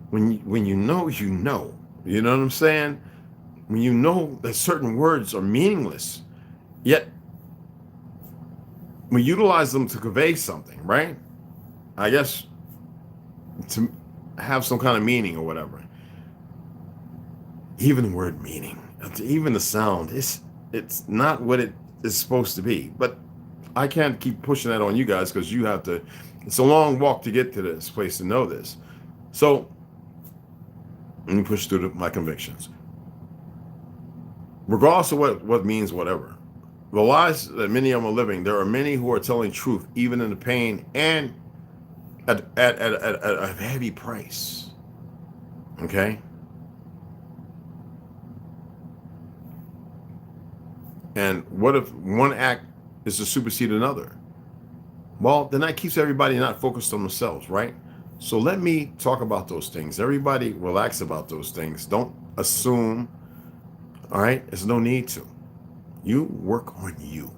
when you know, you know what I'm saying? When you know that certain words are meaningless, yet we utilize them to convey something, right? I guess to have some kind of meaning or whatever. Even the word meaning, even the sound, it's not what it is supposed to be. But I can't keep pushing that on you guys because you have to. It's a long walk to get to this place to know this. So let me push through my convictions. Regardless of what means whatever, the lies that many of them are living, there are many who are telling truth, even in the pain and at a heavy price. Okay? And what if one act is to supersede another? Well, then that keeps everybody not focused on themselves, right? So let me talk about those things. Everybody relax about those things. Don't assume, all right? There's no need to. You work on you.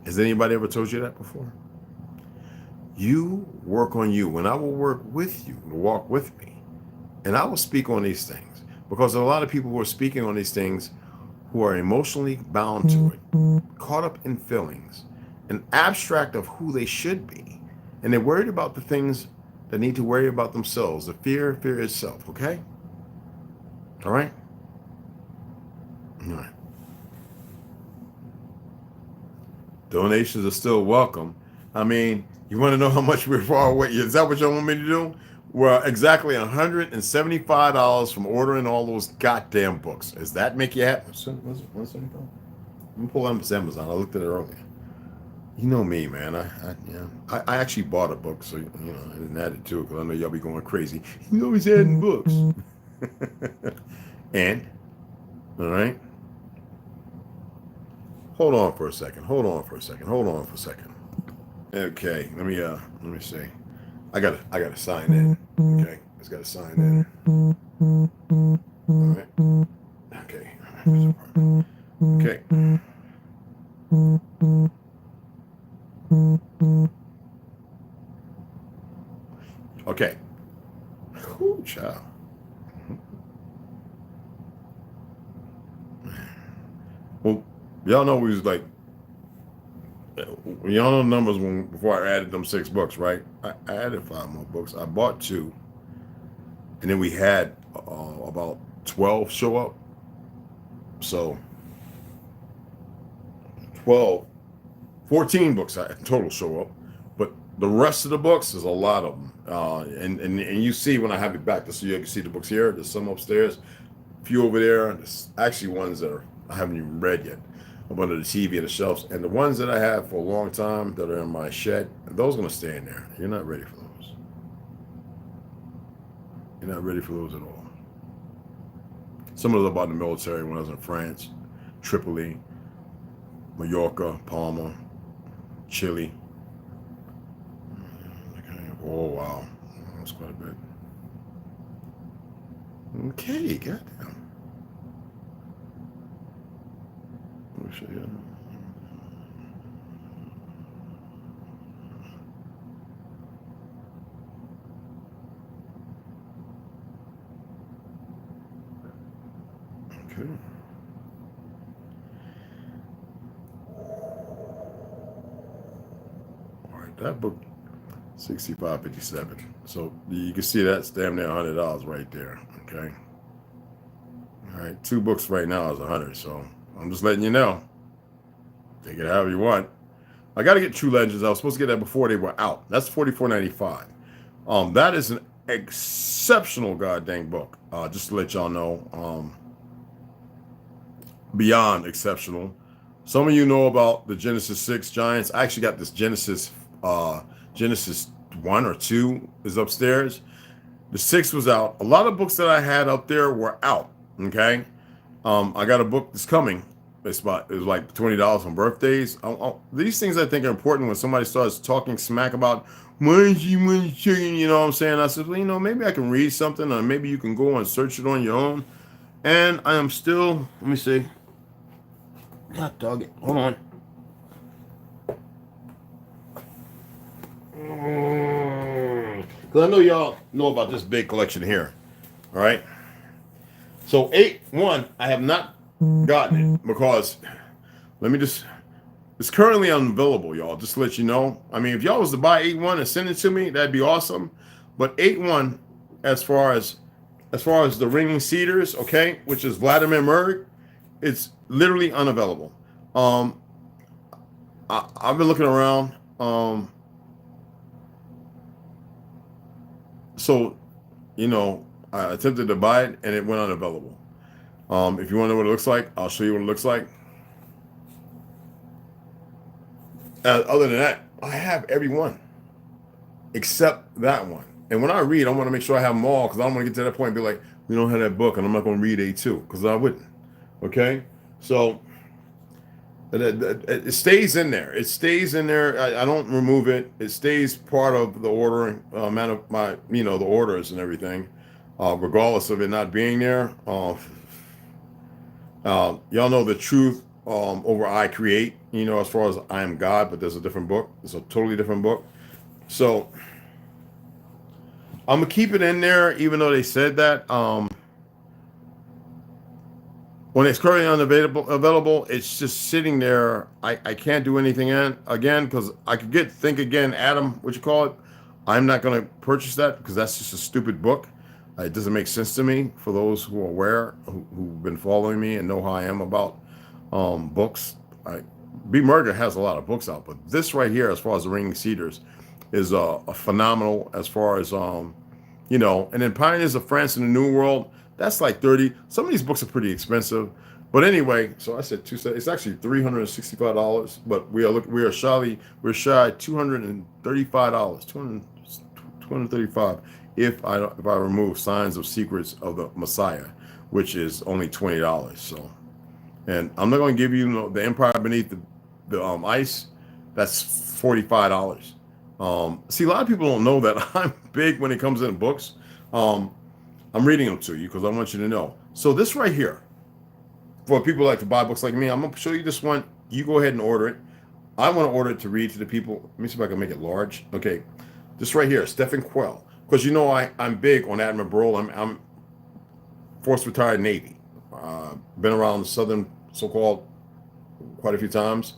Has anybody ever told you that before? You work on you, and I will work with you to walk with me. And I will speak on these things because there are a lot of people who are speaking on these things who are emotionally bound to it, caught up in feelings, an abstract of who they should be. And they're worried about the things that need to worry about themselves, the fear itself, okay? All right? All right. Donations are still welcome. I mean, you want to know how much we're far away? Is that what you want me to do? We're exactly $175 from ordering all those goddamn books. Does that make you happy? Was it $175? Let me pull on Amazon. I looked at it earlier. You know me, man. I actually bought a book, so I didn't add it to it because I know y'all be going crazy. You always adding books. And all right. Hold on for a second. Okay, let me see. I gotta sign in. Okay, just gotta sign in. right. Okay. Okay. Okay. Ooh, child. Well, y'all know we was like, y'all know the numbers when before I added them 6 books, right? I added 5 more books. I bought 2, and then we had about 12 show up. So 12, 14 books total show up, but the rest of the books is a lot of them. And you see when I have it back, so you can see the books here. There's some upstairs, a few over there. There's actually ones that I haven't even read yet up under the TV and the shelves. And the ones that I have for a long time that are in my shed, those are going to stay in there. You're not ready for those. You're not ready for those at all. Some of those about the military when I was in France, Tripoli, Mallorca, Palma, Chile. Okay. Oh, wow. That's quite a bit. Okay, goddamn. Let me show you. Okay. All right, that book, $65.57. So you can see that's damn near $100 right there. Okay. All right, 2 books right now is $100. So I'm just letting you know. Take it however you want. I got to get True Legends. I was supposed to get that before they were out. That's $44.95. That is an exceptional goddamn book. Just to let y'all know. Beyond exceptional. Some of you know about the Genesis 6 Giants. I actually got this Genesis 1 or 2 is upstairs. The 6 was out. A lot of books that I had up there were out. Okay. I got a book that's coming. It was like $20 on birthdays. These things I think are important when somebody starts talking smack about chicken, you know what I'm saying? I said, well, maybe I can read something, or maybe you can go and search it on your own. And I am still, let me see. God dog it. Hold on. Because I know y'all know about this big collection here. All right. So 8-1, I have not gotten it because it's currently unavailable, y'all. Just to let you know. I mean, if y'all was to buy 8-1 and send it to me, that'd be awesome. But 8-1, as far as the Ringing Cedars, okay, which is Vladimir Merg, it's literally unavailable. I've been looking around. So, I attempted to buy it and it went unavailable. If you want to know what it looks like, I'll show you what it looks like. Other than that, I have every one except that one. And when I read, I want to make sure I have them all because I don't want to get to that point and be like, we don't have that book and I'm not going to read A2 because I wouldn't. Okay? So it stays in there. It stays in there. I don't remove it. It stays part of the ordering amount of my, the orders and everything, regardless of it not being there. Y'all know the truth over I create, as far as I am God, but there's a different book. It's a totally different book. So I'm gonna keep it in there, even though they said that. When it's currently unavailable, it's just sitting there. I can't do anything again because I could think again, Adam, what you call it. I'm not going to purchase that because that's just a stupid book. It doesn't make sense to me. For those who are aware, who've been following me and know how I am about books. B. Murder has a lot of books out, but this right here, as far as the Ringing Cedars, is a phenomenal as far as, and then Pioneers of France in the New World. That's like 30. Some of these books are pretty expensive, but anyway. So I said it's actually $365, but we're shy $235, $235 if I remove Signs of Secrets of the Messiah, which is only $20. So, and I'm not going to give you the Empire Beneath the Ice. That's $45. See, a lot of people don't know that I'm big when it comes in books. I'm reading them to you because I want you to know. So this right here, for people who like to buy books like me, I'm gonna show you this one. You go ahead and order it. I want to order it to read to the people. Let me see if I can make it large. Okay, this right here, Stephen Quell, because you know I'm big on Admiral Burl. I'm force retired Navy. Been around the southern so-called quite a few times.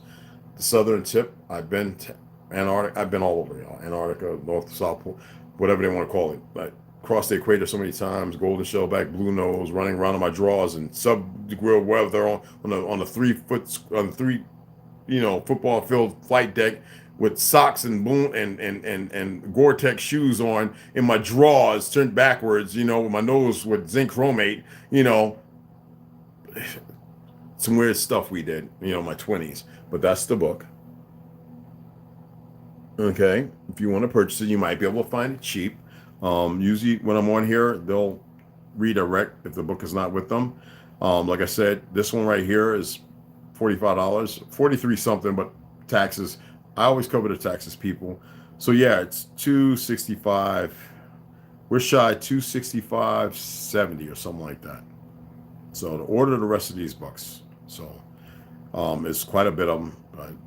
The southern tip. I've been to Antarctica. I've been all over, y'all. Antarctica, North to South Pole, whatever they want to call it. But crossed the equator so many times. Golden shellback, blue nose, running around on my drawers and sub-degree weather on the 3 foot on the three football field flight deck with socks and boom and Gore-Tex shoes on in my drawers turned backwards, with my nose with zinc chromate, some weird stuff we did, in my 20s. But that's the book. Okay. If you want to purchase it, you might be able to find it cheap. Usually when I'm on here, they'll redirect if the book is not with them. Like I said, this one right here is $45, 43 something, but taxes. I always cover the taxes, people. So yeah, it's 265. We're shy 265.70 or something like that. So to order the rest of these books. So it's quite a bit of them,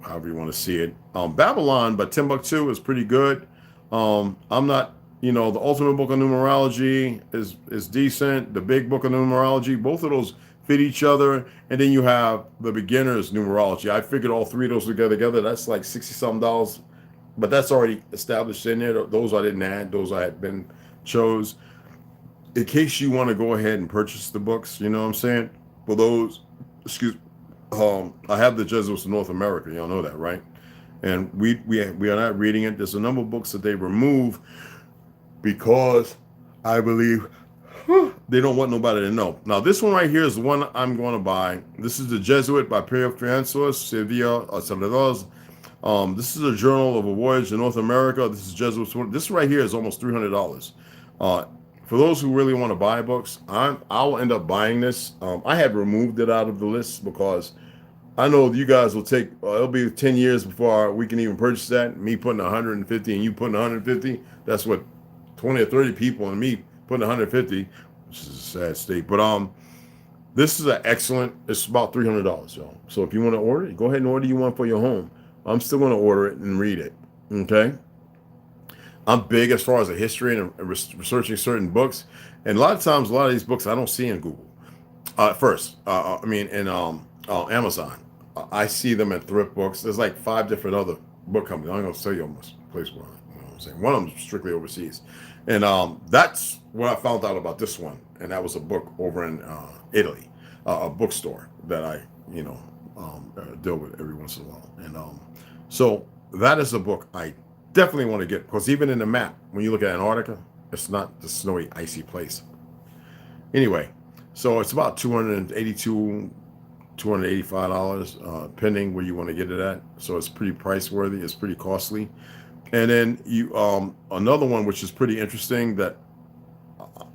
however you want to see it. Babylon by Timbuktu is pretty good. I'm not, the Ultimate Book of Numerology is decent. The Big Book of Numerology, both of those fit each other. And then you have the Beginner's Numerology. I figured all three of those together. That's like $60-something, but that's already established in there. Those I didn't add. Those I had been chose. In case you want to go ahead and purchase the books, you know what I'm saying? For those, I have the Jesuits of North America. Y'all know that, right? And we are not reading it. There's a number of books that they remove because I believe they don't want nobody to know. Now, this one right here is the one I'm going to buy. This is the Jesuit by Pierre Francois Sevilla Salvador. This is a journal of a voyage to North America. This is Jesuits. This right here is almost $300. For those who really want to buy books, I'll end up buying this. I had removed it out of the list because I know you guys will take. It'll be 10 years before we can even purchase that. Me putting 150 and you putting 150. That's what 20 or 30 people and me putting 150, which is a sad state. But this is an excellent. It's about $300, y'all. So if you want to order it, go ahead and order you one for your home. I'm still going to order it and read it. Okay. I'm big as far as the history and researching certain books, and a lot of these books I don't see in Google. In Amazon. I see them at thrift books. There's like 5 different other book companies. I'm going to tell you almost place where, you know what I'm saying. One of them is strictly overseas, and that's what I found out about this one. And that was a book over in Italy, a bookstore that I deal with every once in a while. And so that is a book I definitely want to get, because even in the map, when you look at Antarctica, it's not the snowy, icy place. Anyway, so it's about $282, $285, pending where you want to get it at. So it's pretty price worthy. It's pretty costly. And then you another one which is pretty interesting that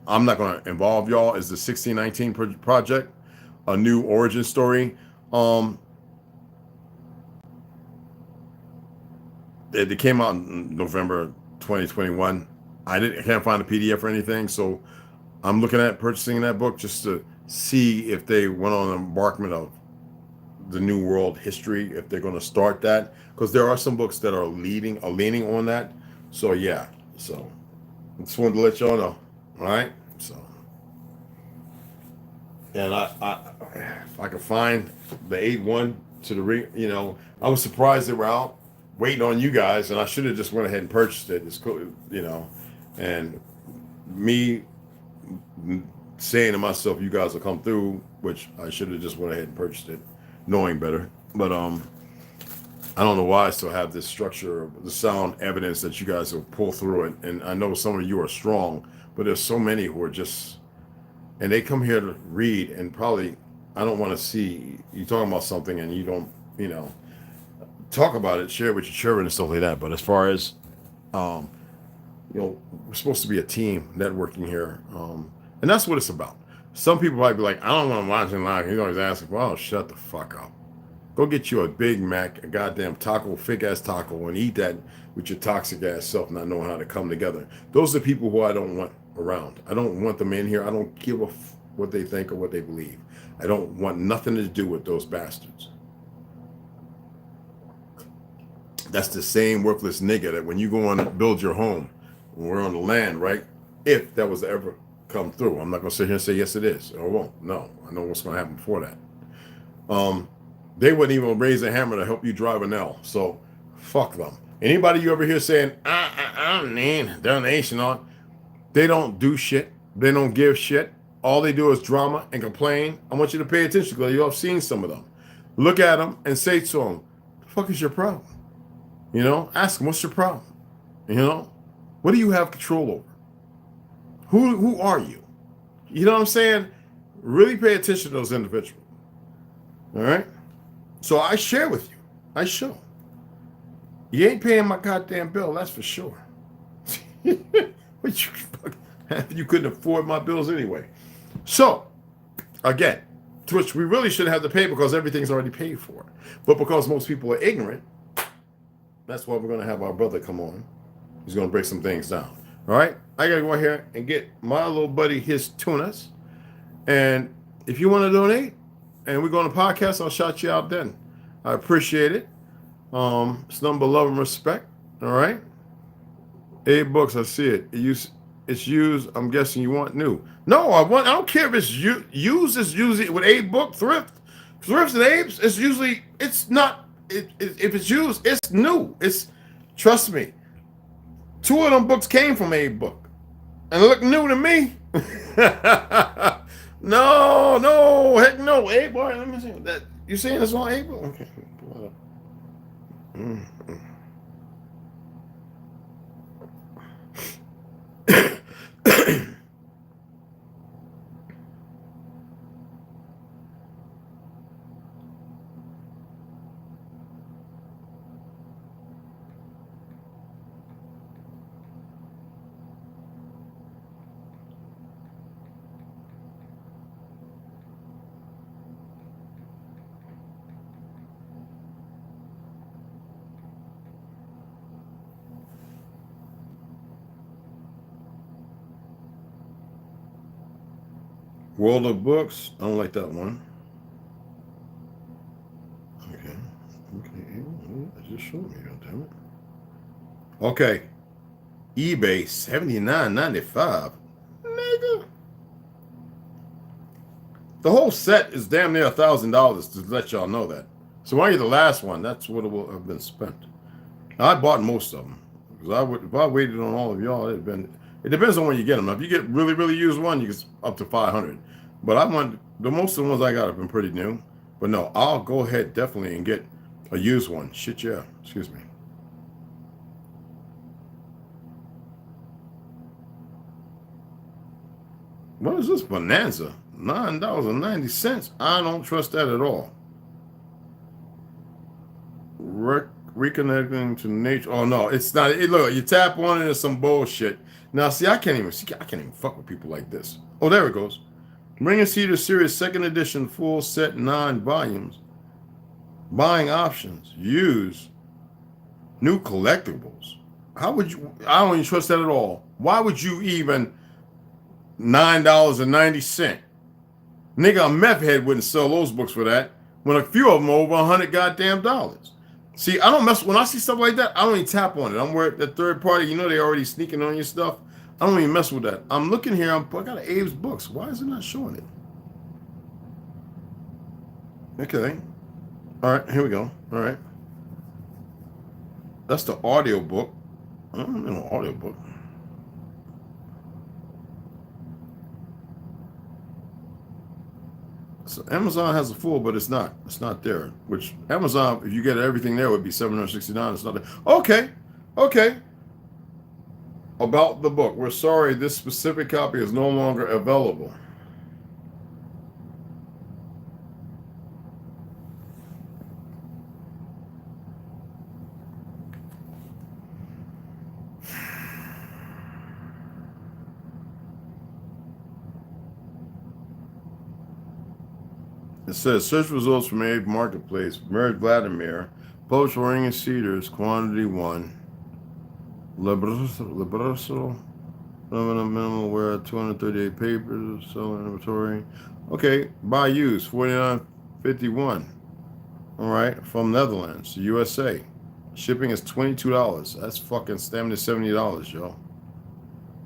I'm not going to involve y'all is the 1619 project, a new origin story. It came out in November 2021. I can't find a PDF or anything, so I'm looking at purchasing that book just to see if they went on an embarkment of the New World history, if they're going to start that, because there are some books that are leaning on that. So yeah, so I just wanted to let y'all know. All right, so and if I could find the 8-1 to the ring, I was surprised they were out waiting on you guys, and I should have just went ahead and purchased it. It's cool, and me saying to myself, you guys will come through, which I should have just went ahead and purchased it, knowing better. But I don't know why I still have this structure, the sound evidence that you guys will pull through it. And I know some of you are strong, but there's so many who are just, and they come here to read, and probably I don't want to see you talking about something and you don't, talk about it, share it with your children and stuff like that. But as far as, we're supposed to be a team networking here. And that's what it's about. Some people might be like, I don't want to watch it live. He's always asking, well, shut the fuck up. Go get you a Big Mac, a goddamn taco, fake ass taco, and eat that with your toxic ass self, not knowing how to come together. Those are the people who I don't want around. I don't want them in here. I don't give a what they think or what they believe. I don't want nothing to do with those bastards. That's the same worthless nigga that when you go on and build your home, when we're on the land, right? If that was to ever come through, I'm not going to sit here and say yes it is or won't. No, I know what's going to happen before that. They wouldn't even raise a hammer to help you drive an L. So fuck them. Anybody you ever hear saying I don't need donation on, they don't do shit. They don't give shit. All they do is drama and complain. I want you to pay attention because you've seen some of them. Look at them and say to them, "The fuck is your problem?" You know, ask them, "What's your problem?" You know, what do you have control over? Who are you? You know what I'm saying? Really pay attention to those individuals. All right. So I share with you. I show. You ain't paying my goddamn bill, that's for sure. You couldn't afford my bills anyway. So, again, which we really shouldn't have to pay because everything's already paid for. But because most people are ignorant, that's why we're going to have our brother come on. He's going to break some things down. All right? I got to go here and get my little buddy his tunas. And if you want to donate and we go on a podcast, I'll shout you out then. I appreciate it. It's nothing but love and respect. All right? 8 books, I see it. It's used. I'm guessing you want new. No, I don't care if it's used. It's usually with 8 book thrifts and apes. It's usually it's not. If it's used, it's new. Trust me. 2 of them books came from 8 book, and look new to me. No, heck no. 8 book. Let me see that. You saying it's on 8 book? Okay. World of Books. I don't like that one. Okay. Just show me, damn it. Okay. eBay $79.95. Nigga. The whole set is damn near $1,000 to let y'all know that. So when I get the last one, that's what it will have been spent. I bought most of them because if I waited on all of y'all, it'd been. It depends on when you get them. Now, if you get really, really used one, you get up to 500. But most of the ones I got have been pretty new. But no, I'll go ahead definitely and get a used one. Shit, yeah. Excuse me. What is this Bonanza? $9.90. I don't trust that at all. Reconnecting to nature. Oh no, it's not. Look, you tap on it, it's some bullshit. Now, see, I can't even fuck with people like this. Oh, there it goes. Ring and Cedar Series 2nd edition, full set, 9 volumes. Buying options. Use. New collectibles. How would you? I don't even trust that at all. Why would you even $9.90? Nigga, a meth head wouldn't sell those books for that. When a few of them are over $100 goddamn dollars. See, I don't mess when I see stuff like that. I don't even tap on it. I'm worried that third party. You know they already sneaking on your stuff. I don't even mess with that. I'm looking here. I got an Abe's books. Why is it not showing it? Okay. All right. Here we go. All right. That's the audio book. I don't know audio book. So Amazon has a full, but it's not. It's not there. Which Amazon, if you get everything there, would be $769. It's not there. Okay. About the book. We're sorry, this specific copy is no longer available. It says, search results from Abe Marketplace. Merritt Vladimir. Published Ring and Cedars. Quantity 1. Liberasso. Minimum wear 238 papers, selling inventory. Okay, buy used 49.51. All right, from Netherlands, USA. Shipping is $22. That's fucking stamina $70, yo.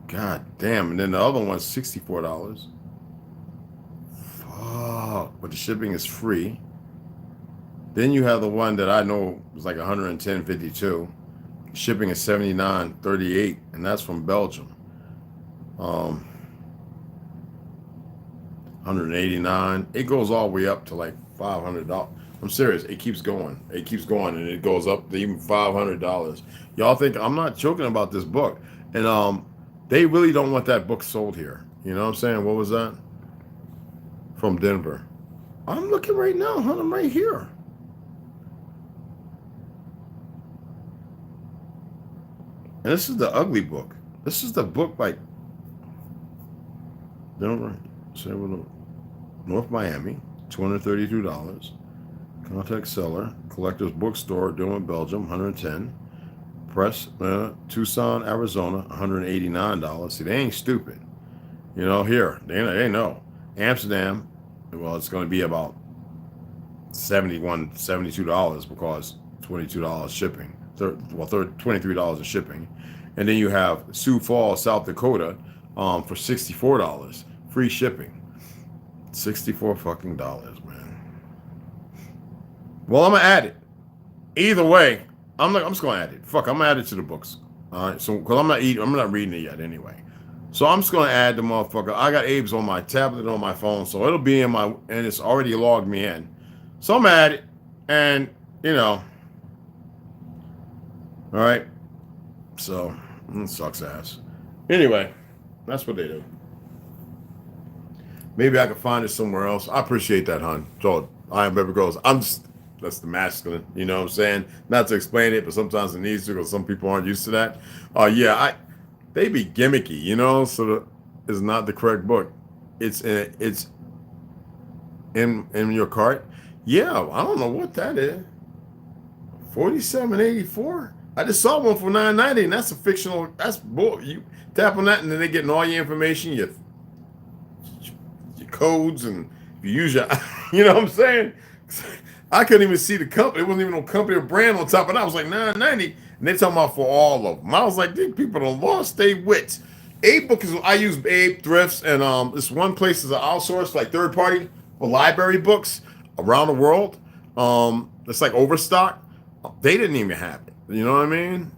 God damn. And then the other one's $64. Fuck. But the shipping is free. Then you have the one that I know was like 110.52. Shipping is 79.38, and that's from Belgium. 189. It goes all the way up to like $500. I'm serious. It keeps going. It keeps going, and it goes up to even $500. Y'all think I'm not joking about this book? And they really don't want that book sold here. You know what I'm saying? What was that? From Denver. I'm looking right now, huh? I'm right here. And this is the ugly book. This is the book like Denver, North Miami, $232. Contact seller, collector's bookstore, Dillon, Belgium, $110. Press, Tucson, Arizona, $189. See, they ain't stupid. You know, here, they know. Amsterdam, well, it's going to be about $72 because $22 shipping. $23 in shipping. And then you have Sioux Falls, South Dakota, for $64. Free shipping. $64 fucking dollars, man. Well, I'm gonna add it. Either way, I'm just gonna add it. Fuck, I'm gonna add it to the books. All right, so because I'm not reading it yet anyway. So I'm just gonna add the motherfucker. I got Abe's on my tablet on my phone, so it'll be and it's already logged me in. So I'm gonna add it, and you know, all right. So it sucks ass. Anyway, that's what they do. Maybe I can find it somewhere else. I appreciate that, hon. So I am baby girls. That's the masculine, you know what I'm saying? Not to explain it, but sometimes it needs to because some people aren't used to that. They be gimmicky, you know, so it's not the correct book. It's in your cart. Yeah, I don't know what that is. $47.84. I just saw one for $9.90, and that's a fictional. That's bull. You tap on that, and then they're getting all your information, your codes, and if you use your, you know what I'm saying? I couldn't even see the company. It wasn't even no company or brand on top, and I was like $9.90, and they talking about for all of them. I was like, these people have lost their wits. Abe book is I use Abe Thrifts, and this one place is an outsourced like third party for library books around the world. It's like Overstock. They didn't even have it. You know what I mean?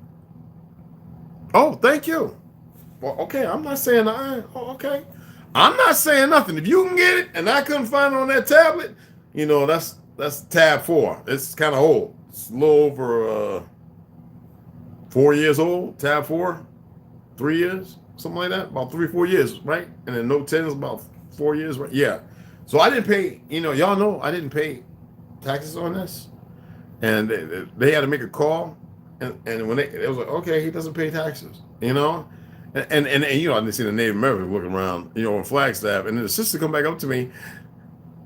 Oh, thank you. Well, okay, I'm not saying okay. I'm not saying nothing. If you can get it and I couldn't find it on that tablet, you know, that's tab 4. It's kind of old. It's a little over 4 years old. Tab 4, 3 years, something like that. About 3-4 years, right? And then Note 10 is about 4 years, right? Yeah. So I didn't pay, you know, y'all know I didn't pay taxes on this. And they had to make a call, and when it was like, okay, he doesn't pay taxes, you know, and you know, I didn't see the Native American looking around, you know, in Flagstaff, and then the sister come back up to me,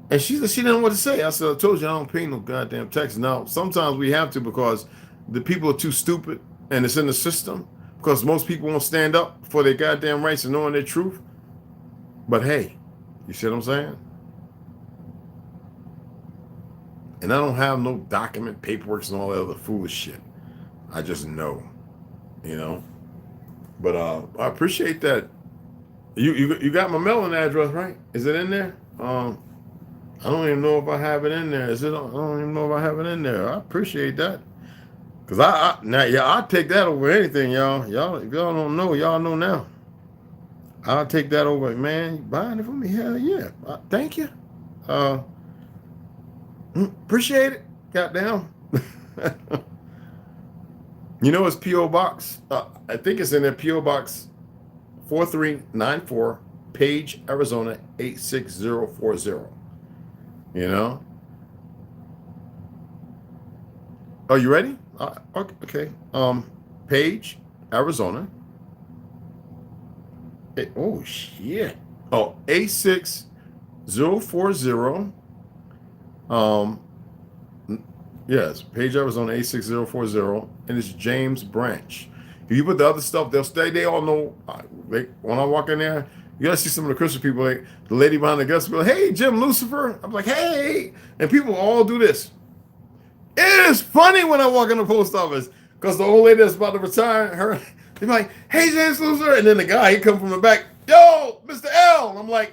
and she didn't know what to say. I said, I told you I don't pay no goddamn taxes. Now sometimes we have to because the people are too stupid, and it's in the system because most people won't stand up for their goddamn rights and knowing their truth. But hey, you see what I'm saying? And I don't have no document, paperwork, and all that other foolish shit. I just know, you know. But I appreciate that. You got my mailing address, right? Is it in there? I don't even know if I have it in there. I don't even know if I have it in there. I appreciate that. Cause I'll take that over anything, y'all. If y'all don't know, y'all know now. I'll take that over, man. You buying it for me? Hell yeah. Thank you. Appreciate it. Goddamn. You know, it's P.O. Box. I think it's in there. P.O. Box 4394, Page, Arizona 86040. You know? Are you ready? Okay. Page, Arizona. Oh, shit. Oh, 86040. Yes, Page, Arizona 86040, and it's James Branch. If you put the other stuff, they'll stay. They all know. When I walk in there, you gotta see some of the Christian people. Like the lady behind the desk, be like, "Hey, Jim Lucifer." I'm like, "Hey," and people all do this. It is funny when I walk in the post office because the old lady that's about to retire, her, they be like, "Hey, James Lucifer," and then the guy he come from the back, "Yo, Mr. L." And I'm like,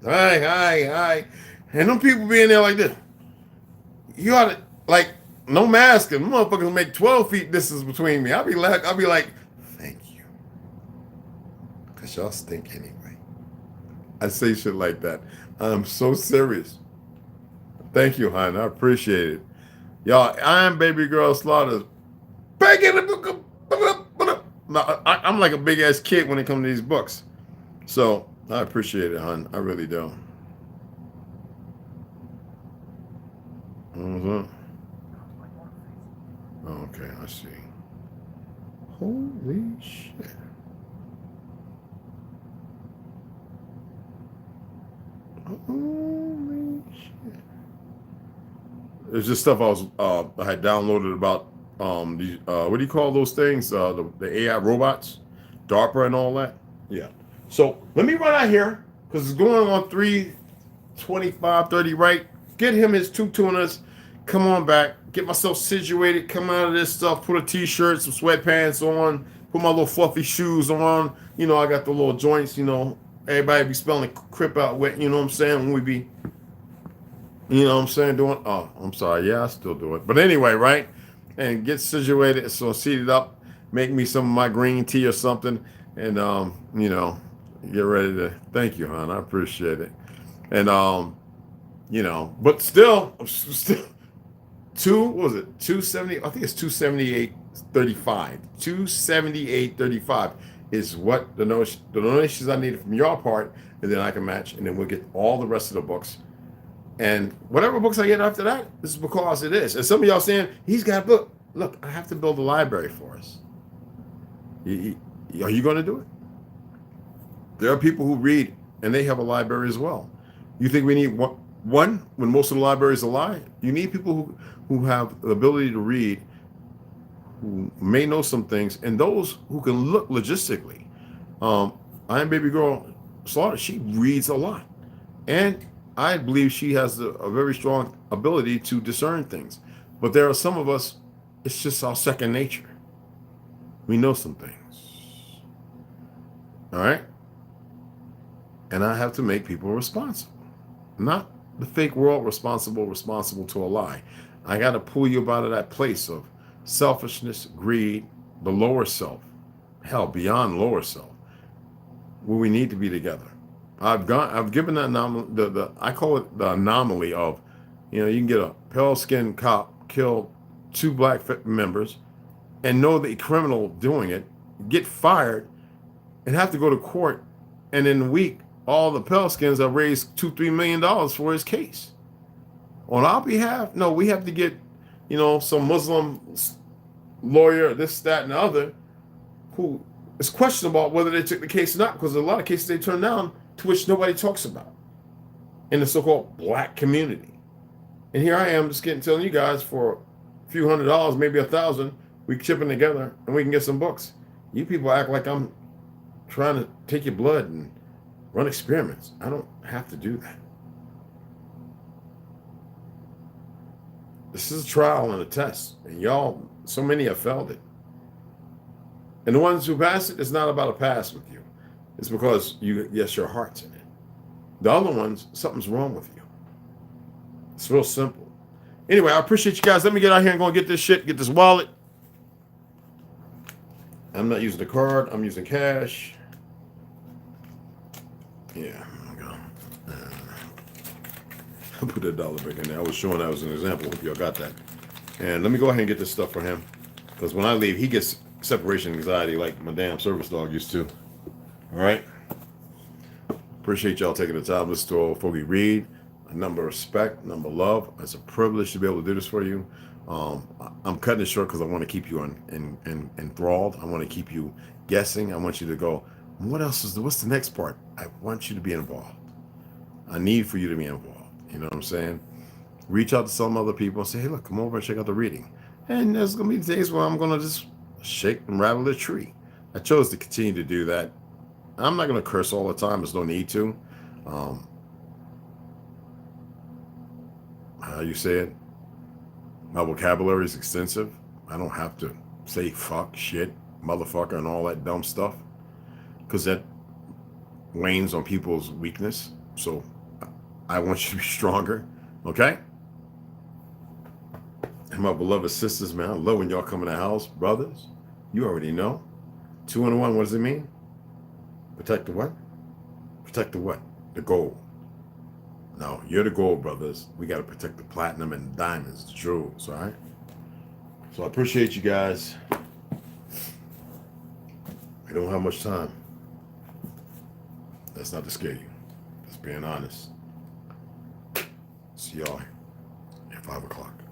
"Hi," and them people be in there like this. You ought to like. No mask, and motherfuckers make 12 feet distance between me. I'll be like, thank you. Because y'all stink anyway. I say shit like that. I'm so serious. Thank you, hon. I appreciate it. Y'all, I'm Baby Girl Slaughter. I'm like a big ass kid when it comes to these books. So I appreciate it, hon. I really do. Mm-hmm. Okay, I see. Holy shit. Holy shit. It's just stuff I had downloaded about these what do you call those things? The AI robots, DARPA and all that. Yeah. So let me run out here because it's going on 3:25:30, right? Get him his 2 tunas. Come on back, get myself situated, come out of this stuff, put a t-shirt, some sweatpants on, put my little fluffy shoes on. You know, I got the little joints, you know, everybody be spelling crip out wet, you know what I'm saying, when we be, you know what I'm saying, doing, oh, I'm sorry, yeah, I still do it. But anyway, right, and get situated, so seated up, make me some of my green tea or something, and, you know, get ready to, thank you, hon, I appreciate it. And, you know, but still, what was it? 270. I think it's 278.35. 278.35 is what the donations I needed from your part, and then I can match, and then we'll get all the rest of the books. And whatever books I get after that, this is because it is. And some of y'all saying he's got a book. Look, I have to build a library for us. Are you going to do it? There are people who read, and they have a library as well. You think we need one when most of the libraries are lie? You need people who have the ability to read, who may know some things, and those who can look logistically. I am Baby Girl Slaughter. She reads a lot, and I believe she has a very strong ability to discern things. But there are some of us, it's just our second nature. We know some things. All right? And I have to make people responsible. Not the fake world responsible to a lie. I got to pull you out of that place of selfishness, greed, the lower self, hell, beyond lower self, where we need to be together. I've given that anomaly, I call it the anomaly of, you know, you can get a pale-skinned cop kill 2 black members and know the criminal doing it, get fired, and have to go to court, and in a week, all the pale-skins have raised $2-3 million for his case. On our behalf, no, we have to get, you know, some Muslim lawyer, this, that, and the other, who is questionable about whether they took the case or not, because there's a lot of cases they turn down to which nobody talks about in the so-called black community. And here I am just telling you guys for a few $100, maybe $1,000, we chipping together and we can get some books. You people act like I'm trying to take your blood and run experiments. I don't have to do that. This is a trial and a test, and y'all, so many have failed it. And the ones who pass it, it's not about a pass with you. It's because yes, your heart's in it. The other ones, something's wrong with you. It's real simple. Anyway, I appreciate you guys. Let me get out here and go and get this shit, get this wallet. I'm not using the card. I'm using cash. Yeah, there we go. I'll put that dollar back in there. I was showing that as an example. Hope y'all got that. And let me go ahead and get this stuff for him. Because when I leave, he gets separation anxiety like my damn service dog used to. All right? Appreciate y'all taking the time to listen to old Fogey read. A number of respect, number of love. It's a privilege to be able to do this for you. I'm cutting it short because I want to keep you enthralled. I want to keep you guessing. I want you to go, what's the next part? I want you to be involved. I need for you to be involved. You know what I'm saying? Reach out to some other people and say, hey, look, come over and check out the reading. And there's going to be days where I'm going to just shake and rattle the tree. I chose to continue to do that. I'm not going to curse all the time. There's no need to. How you say it? My vocabulary is extensive. I don't have to say fuck, shit, motherfucker, and all that dumb stuff, because that wanes on people's weakness. So I want you to be stronger, okay? And my beloved sisters, man, I love when y'all come in the house. Brothers, you already know. 2 and 1, what does it mean? Protect the what? Protect the what? The gold. No, you're the gold, brothers. We got to protect the platinum and the diamonds, the jewels, all right? So I appreciate you guys. I don't have much time. That's not to scare you. Just being honest. See y'all at 5 o'clock.